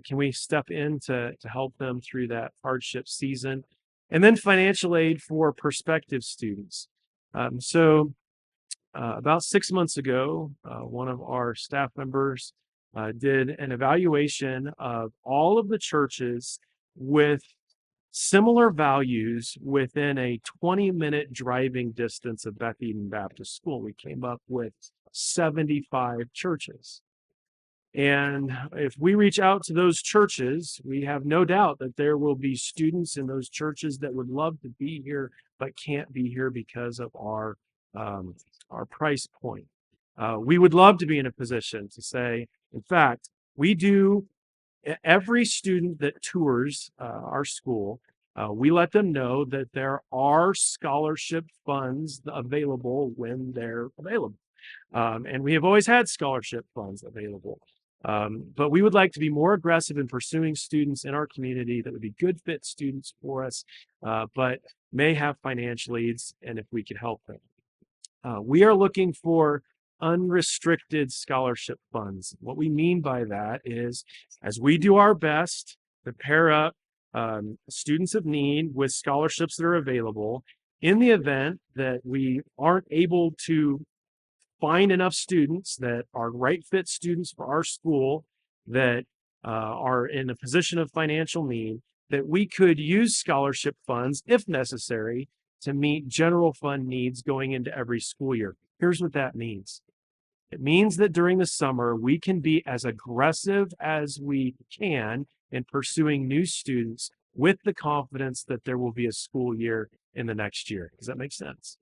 can we step in to help them through that hardship season? And then financial aid for prospective students. About 6 months ago, one of our staff members did an evaluation of all of the churches with similar values within a 20-minute driving distance of Beth Eden Baptist School. We came up with 75 churches. And if we reach out to those churches, we have no doubt that there will be students in those churches that would love to be here, but can't be here because of our price point. We would love to be in a position to say, in fact, we do every student that tours our school, we let them know that there are scholarship funds available when they're available. And we have always had scholarship funds available. But we would like to be more aggressive in pursuing students in our community that would be good fit students for us, but may have financial needs, and if we could help them. We are looking for unrestricted scholarship funds. What we mean by that is, as we do our best to pair up students of need with scholarships that are available, in the event that we aren't able to find enough students that are right fit students for our school that are in a position of financial need, that we could use scholarship funds if necessary to meet general fund needs going into every school year. Here's what that means. It means that during the summer, we can be as aggressive as we can in pursuing new students with the confidence that there will be a school year in the next year. Does that make sense?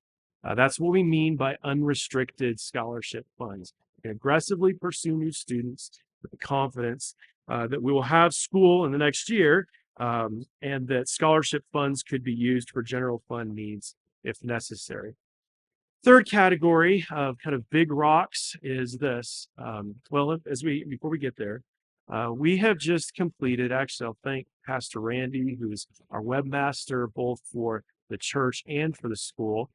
That's what we mean by unrestricted scholarship funds. We can aggressively pursue new students with the confidence that we will have school in the next year, and that scholarship funds could be used for general fund needs if necessary. Third category of kind of big rocks is this. Before we get there, we have just completed, actually, I'll thank Pastor Randy, who's our webmaster, both for the church and for the school.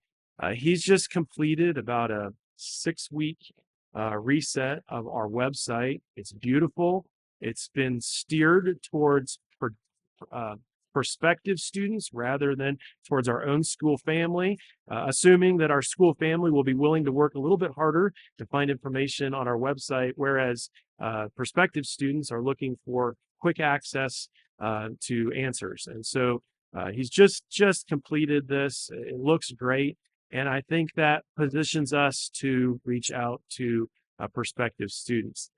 He's just completed about a 6-week reset of our website. It's beautiful. It's been steered towards prospective students rather than towards our own school family, assuming that our school family will be willing to work a little bit harder to find information on our website, whereas prospective students are looking for quick access to answers. And so he's just completed this. It looks great. And I think that positions us to reach out to prospective students.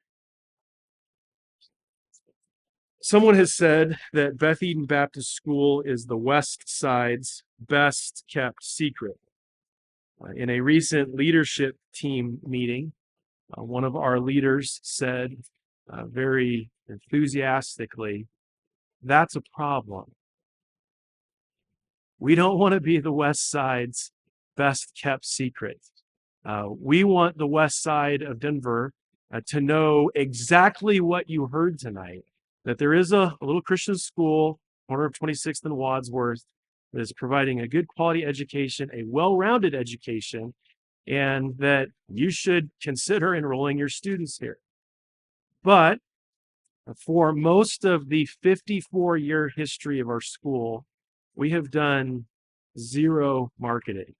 Someone has said that Beth Eden Baptist School is the West Side's best kept secret. In a recent leadership team meeting, one of our leaders said very enthusiastically, "That's a problem. We don't want to be the West Side's best kept secret. We want the West Side of Denver to know exactly what you heard tonight, that there is a little Christian school, corner of 26th and Wadsworth, that is providing a good quality education, a well-rounded education, and that you should consider enrolling your students here." But for most of the 54-year history of our school, we have done zero marketing.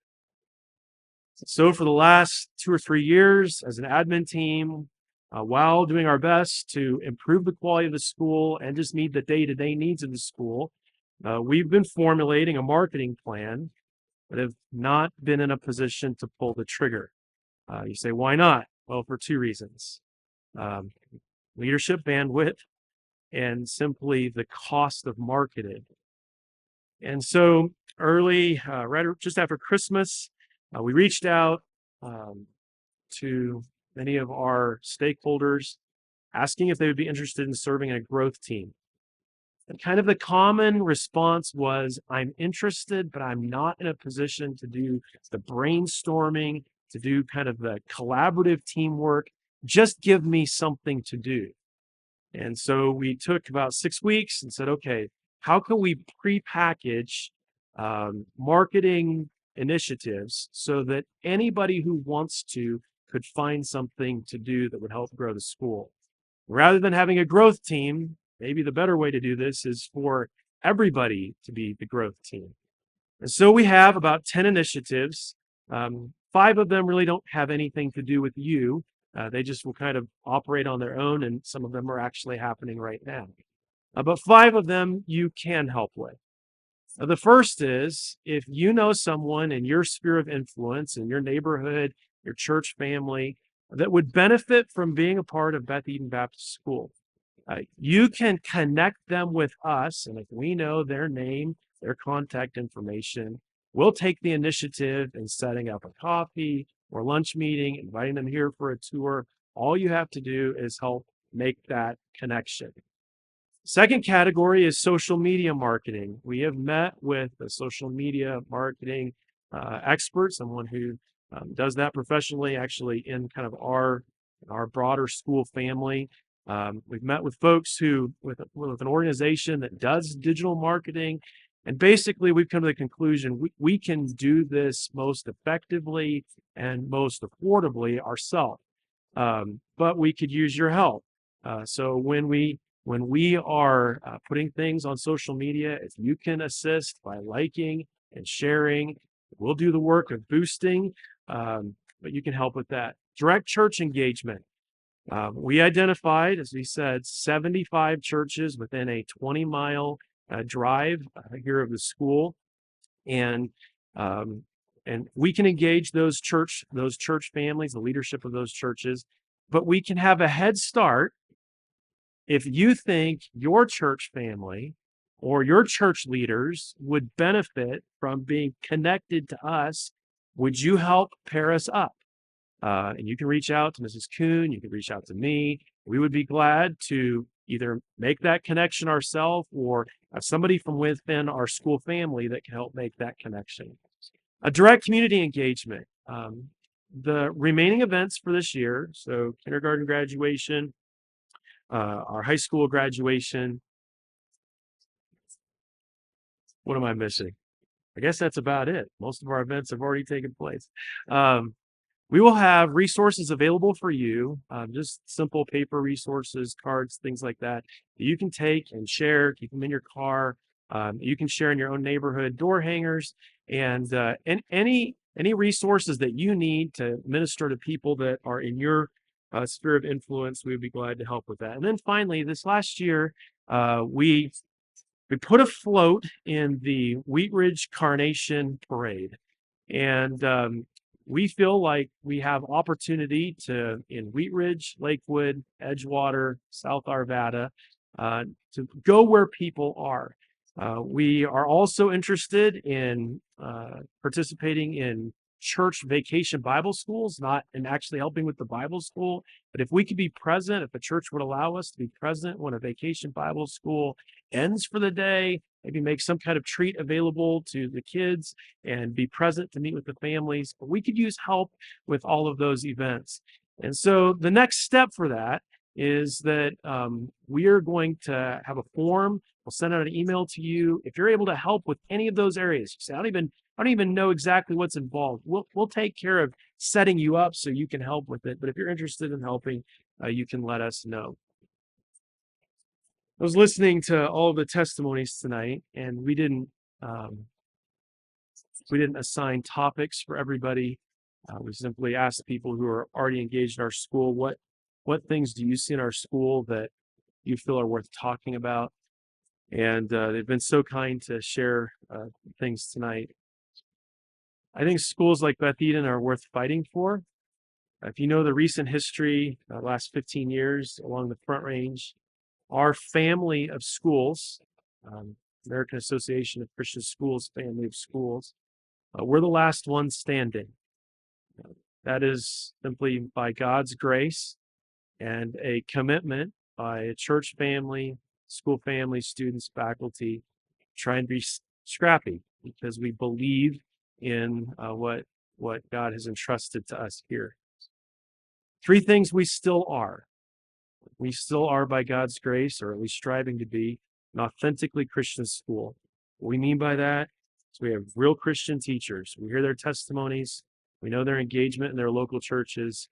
So for the last 2 or 3 years as an admin team, while doing our best to improve the quality of the school and just meet the day-to-day needs of the school, we've been formulating a marketing plan, but have not been in a position to pull the trigger. You say, why not? Well, for 2 reasons. Leadership bandwidth and simply the cost of marketing. And so early, just after Christmas, we reached out to many of our stakeholders, asking if they would be interested in serving in a growth team. And kind of the common response was, "I'm interested, but I'm not in a position to do the brainstorming, to do kind of the collaborative teamwork. Just give me something to do." And so we took about 6 weeks and said, okay, how can we prepackage marketing initiatives so that anybody who wants to could find something to do that would help grow the school? Rather than having a growth team, maybe the better way to do this is for everybody to be the growth team. And so we have about 10 initiatives. 5 of them really don't have anything to do with you. They just will kind of operate on their own, and some of them are actually happening right now. But 5 of them you can help with. The first is, if you know someone in your sphere of influence, in your neighborhood, your church family, that would benefit from being a part of Beth Eden Baptist School, you can connect them with us, and if we know their name, their contact information, we'll take the initiative in setting up a coffee or lunch meeting, inviting them here for a tour. All you have to do is help make that connection. Second category is social media marketing. We have met with a social media marketing expert, someone who does that professionally, actually in kind of our broader school family. We've met with folks who with an organization that does digital marketing, and basically we've come to the conclusion we can do this most effectively and most affordably ourselves, but we could use your help. So when we are putting things on social media, if you can assist by liking and sharing, we'll do the work of boosting, but you can help with that. Direct church engagement. We identified, as we said, 75 churches within a 20-mile drive here of the school, and we can engage those church families, the leadership of those churches, but we can have a head start if you think your church family or your church leaders would benefit from being connected to us. Would you help pair us up? And you can reach out to Mrs. Kuhn, you can reach out to me. We would be glad to either make that connection ourselves or have somebody from within our school family that can help make that connection. A direct community engagement. The remaining events for this year, so kindergarten graduation, our high school graduation. What am I missing? I guess that's about it. Most of our events have already taken place. We will have resources available for you, just simple paper resources, cards, things like that you can take and share, keep them in your car. You can share in your own neighborhood, door hangers, and any resources that you need to minister to people that are in your sphere of influence. We would be glad to help with that. And then finally, this last year, we put a float in the Wheat Ridge Carnation Parade, and we feel like we have opportunity to, in Wheat Ridge, Lakewood, Edgewater, South Arvada, to go where people are. We are also interested in participating in church vacation Bible schools, not in actually helping with the Bible school, but if we could be present, if the church would allow us to be present when a vacation Bible school ends for the day, maybe make some kind of treat available to the kids and be present to meet with the families. But we could use help with all of those events. And so the next step for that is that we are going to have a form. We'll send out an email to you. If you're able to help with any of those areas, you say, I don't even know exactly what's involved. We'll take care of setting you up so you can help with it. But if you're interested in helping, you can let us know. I was listening to all of the testimonies tonight, and we didn't assign topics for everybody. We simply asked people who are already engaged in our school, what things do you see in our school that you feel are worth talking about? And they've been so kind to share things tonight. I think schools like Beth Eden are worth fighting for. If you know the recent history, last 15 years along the Front Range, our family of schools, American Association of Christian Schools family of schools, we're the last ones standing. That is simply by God's grace and a commitment by a church family, school family, students, faculty, trying to be scrappy because we believe in what God has entrusted to us here. Three things we still are. We still are, by God's grace, or at least striving to be, an authentically Christian school. What we mean by that is we have real Christian teachers. We hear their testimonies. We know their engagement in their local churches.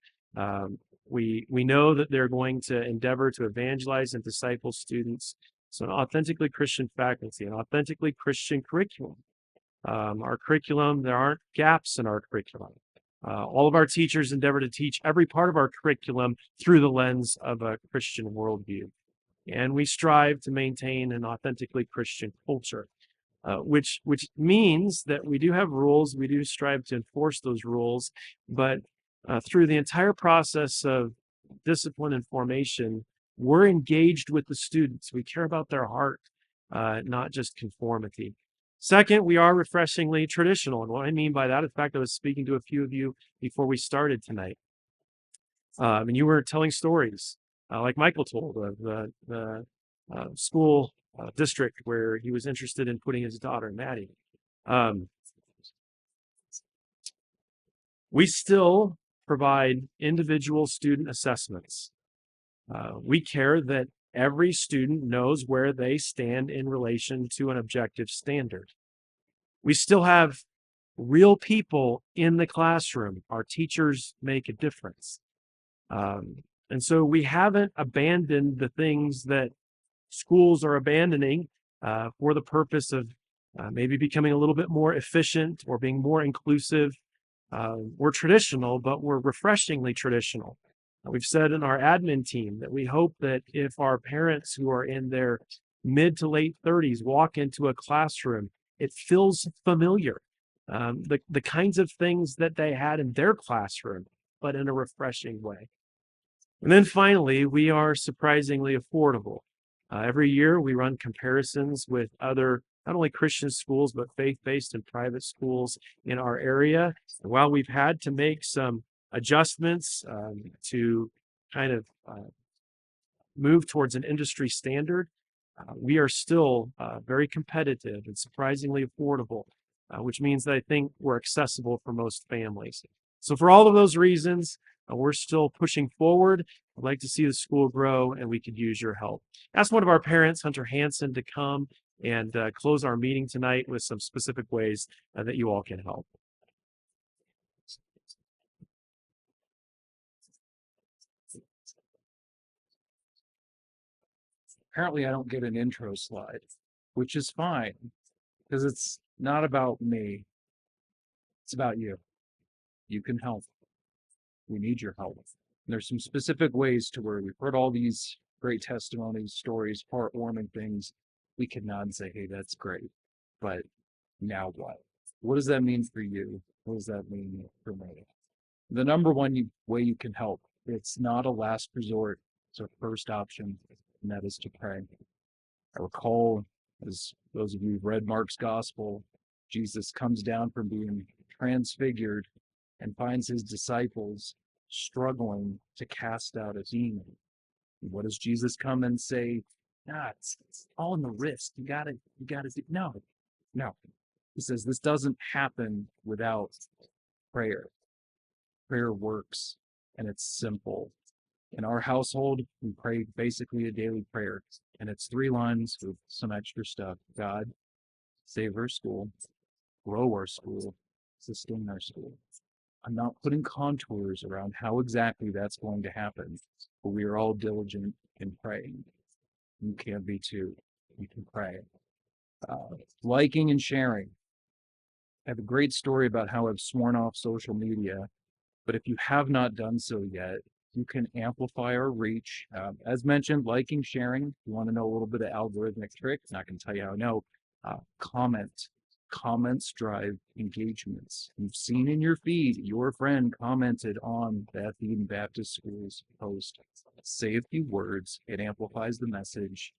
We know that they're going to endeavor to evangelize and disciple students. So an authentically Christian faculty, an authentically Christian curriculum. Our curriculum, there aren't gaps in our curriculum. All of our teachers endeavor to teach every part of our curriculum through the lens of a Christian worldview. And we strive to maintain an authentically Christian culture, which means that we do have rules. We do strive to enforce those rules, but through the entire process of discipline and formation, we're engaged with the students. We care about their heart, not just conformity. Second, we are refreshingly traditional. And what I mean by that, in fact, I was speaking to a few of you before we started tonight. And you were telling stories, like Michael told, of the school district where he was interested in putting his daughter, Maddie. We still provide individual student assessments. We care that every student knows where they stand in relation to an objective standard. We still have real people in the classroom. Our teachers make a difference. And so we haven't abandoned the things that schools are abandoning for the purpose of maybe becoming a little bit more efficient or being more inclusive. We're traditional, but we're refreshingly traditional. We've said in our admin team that we hope that if our parents who are in their mid to late 30s walk into a classroom, it feels familiar. The kinds of things that they had in their classroom, but in a refreshing way. And then finally, we are surprisingly affordable. Every year we run comparisons with other, not only Christian schools, but faith-based and private schools in our area. And while we've had to make some adjustments to kind of move towards an industry standard, we are still very competitive and surprisingly affordable, which means that I think we're accessible for most families. So for all of those reasons, we're still pushing forward. I'd like to see the school grow, and we could use your help. Ask one of our parents, Hunter Hansen, to come and close our meeting tonight with some specific ways that you all can help. Apparently I don't get an intro slide, which is fine because it's not about me. It's about you. You can help. We need your help. And there's some specific ways to where we've heard all these great testimonies, stories, heartwarming things. We can nod and say, hey, that's great. But now what? What does that mean for you? What does that mean for me? The number one way you can help, it's not a last resort. It's our first option, and that is to pray. I recall, as those of you who've read Mark's gospel, Jesus comes down from being transfigured and finds his disciples struggling to cast out a demon. And what does Jesus come and say? Nah, it's all in the wrist. You gotta do. No. He says this doesn't happen without prayer. Prayer works, and it's simple. In our household, we pray basically a daily prayer, and it's 3 lines with some extra stuff. God, save our school, grow our school, sustain our school. I'm not putting contours around how exactly that's going to happen, but we are all diligent in praying. You can be too. You can pray. Liking and sharing. I have a great story about how I've sworn off social media, but if you have not done so yet, you can amplify our reach. As mentioned, liking, sharing. If you want to know a little bit of algorithmic tricks, not going to tell you how I know. Comment. Comments drive engagements. You've seen in your feed, your friend commented on Beth Eden Baptist School's post. Say a few words, it amplifies the message.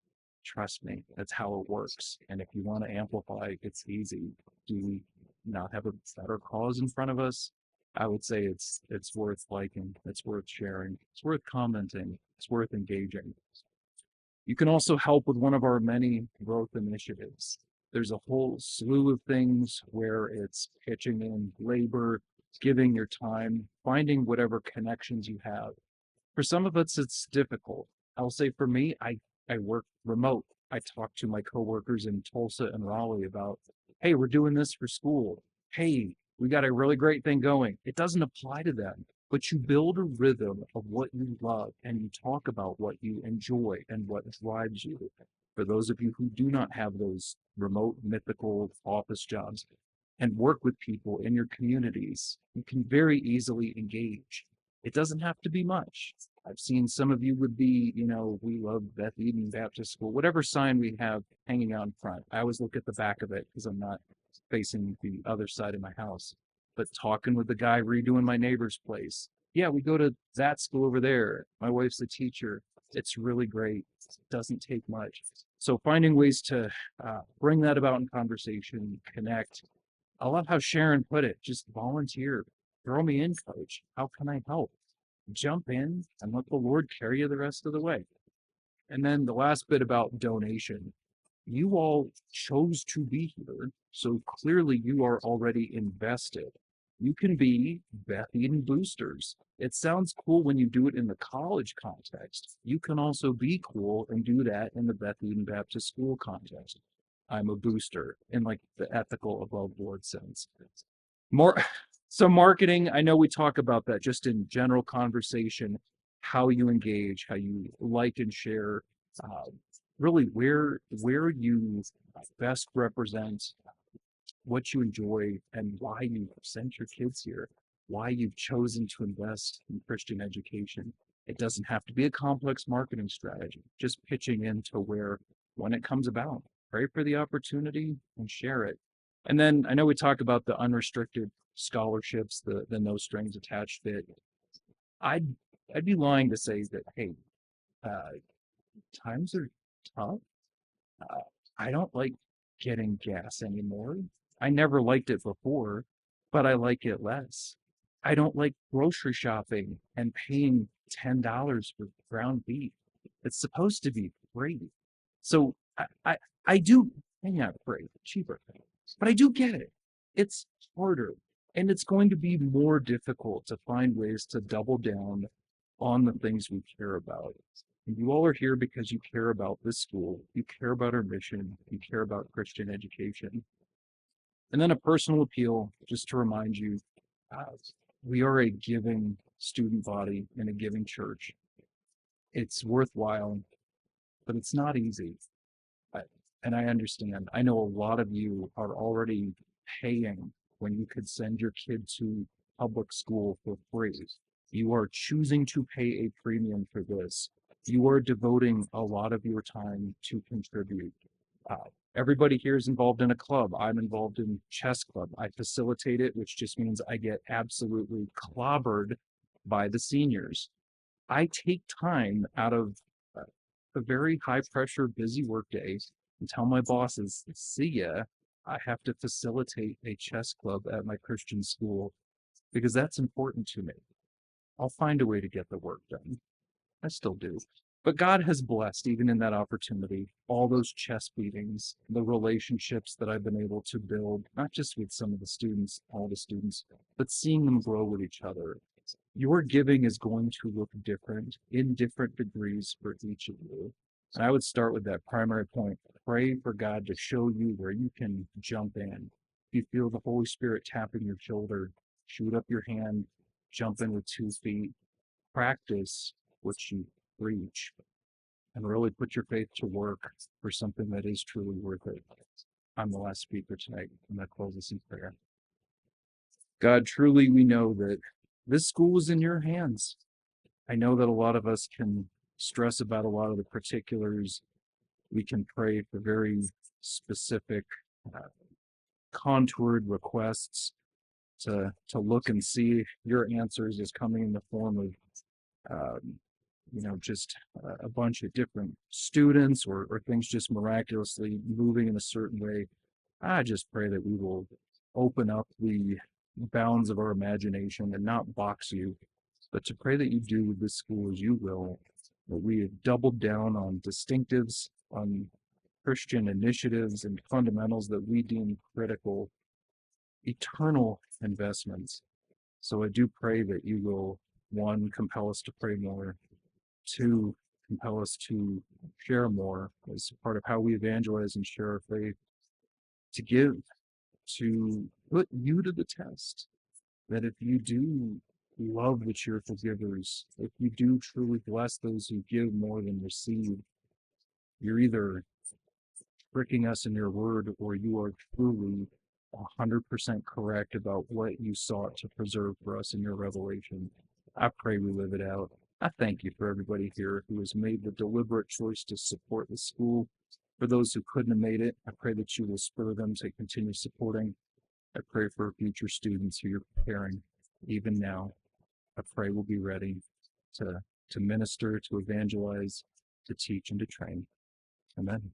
Trust me, that's how it works. And if you want to amplify, it's easy. Do we not have a better cause in front of us? I would say it's worth liking, it's worth sharing, it's worth commenting, it's worth engaging. You can also help with one of our many growth initiatives. There's a whole slew of things where it's pitching in labor, giving your time, finding whatever connections you have. For some of us, it's difficult. I'll say for me, I work remote. I talk to my coworkers in Tulsa and Raleigh about, hey, we're doing this for school. Hey, we got a really great thing going. It doesn't apply to them, but you build a rhythm of what you love and you talk about what you enjoy and what drives you. For those of you who do not have those remote, mythical office jobs and work with people in your communities, you can very easily engage. It doesn't have to be much. I've seen some of you would be, we love Beth Eden Baptist School, whatever sign we have hanging out in front. I always look at the back of it because I'm not facing the other side of my house. But talking with the guy redoing my neighbor's place. Yeah, we go to that school over there. My wife's a teacher. It's really great. It doesn't take much. So finding ways to bring that about in conversation, connect. I love how Sharon put it. Just volunteer. Throw me in, coach. How can I help? Jump in and let the Lord carry you the rest of the way. And then the last bit about donation. You all chose to be here, so clearly you are already invested. You can be Beth Eden boosters. It sounds cool when you do it in the college context. You can also be cool and do that in the Beth Eden Baptist School context. I'm a booster in like the ethical above board sense. More so marketing, I know we talk about that just in general conversation, how you engage, how you like and share, really where you best represent what you enjoy and why you sent your kids here, why you've chosen to invest in Christian education. It doesn't have to be a complex marketing strategy, just pitching into where when it comes about, pray for the opportunity and share it. And then I know we talk about the unrestricted scholarships, the no strings attached bit. I'd be lying to say that, hey, times are tough. I don't like getting gas anymore. I never liked it before, but I like it less. I don't like grocery shopping and paying $10 for ground beef. It's supposed to be free. So I do hang out free, cheaper, but I do get it. It's harder and it's going to be more difficult to find ways to double down on the things we care about. And you all are here because you care about this school, you care about our mission, you care about Christian education. And then a personal appeal, just to remind you, we are a giving student body in a giving church. It's worthwhile, but it's not easy. And I understand. I know a lot of you are already paying when you could send your kid to public school for free. You are choosing to pay a premium for this. You are devoting a lot of your time to contribute. Everybody here is involved in a club. I'm involved in chess club. I facilitate it, which just means I get absolutely clobbered by the seniors. I take time out of a very high pressure, busy work day and tell my bosses, see ya, I have to facilitate a chess club at my Christian school because that's important to me. I'll find a way to get the work done. I still do. But God has blessed, even in that opportunity, all those chess beatings, the relationships that I've been able to build, not just with some of the students, all the students, but seeing them grow with each other. Your giving is going to look different in different degrees for each of you. And I would start with that primary point. Pray for God to show you where you can jump in. If you feel the Holy Spirit tapping your shoulder, shoot up your hand, jump in with 2 feet, practice what you preach, and really put your faith to work for something that is truly worth it. I'm the last speaker tonight. I'm going to close this in prayer. God, truly we know that this school is in your hands. I know that a lot of us can stress about a lot of the particulars. We can pray for very specific, contoured requests to look and see your answers as coming in the form of just a bunch of different students or things just miraculously moving in a certain way. I just pray that we will open up the bounds of our imagination and not box you, but to pray that you do with this school as you will, that we have doubled down on distinctives, on Christian initiatives and fundamentals that we deem critical, eternal investments. So I do pray that you will, 1, compel us to pray more, 2, compel us to share more as part of how we evangelize and share our faith, to give, to put you to the test, that if you do love the cheerful givers, if you do truly bless those who give more than receive, you're either tricking us in your word or you are truly 100% correct about what you sought to preserve for us in your revelation. I pray we live it out. I thank you for everybody here who has made the deliberate choice to support the school. For those who couldn't have made it, I pray that you will spur them to continue supporting. I pray for future students who you're preparing even now. I pray we'll be ready to minister, to evangelize, to teach, and to train. Amen.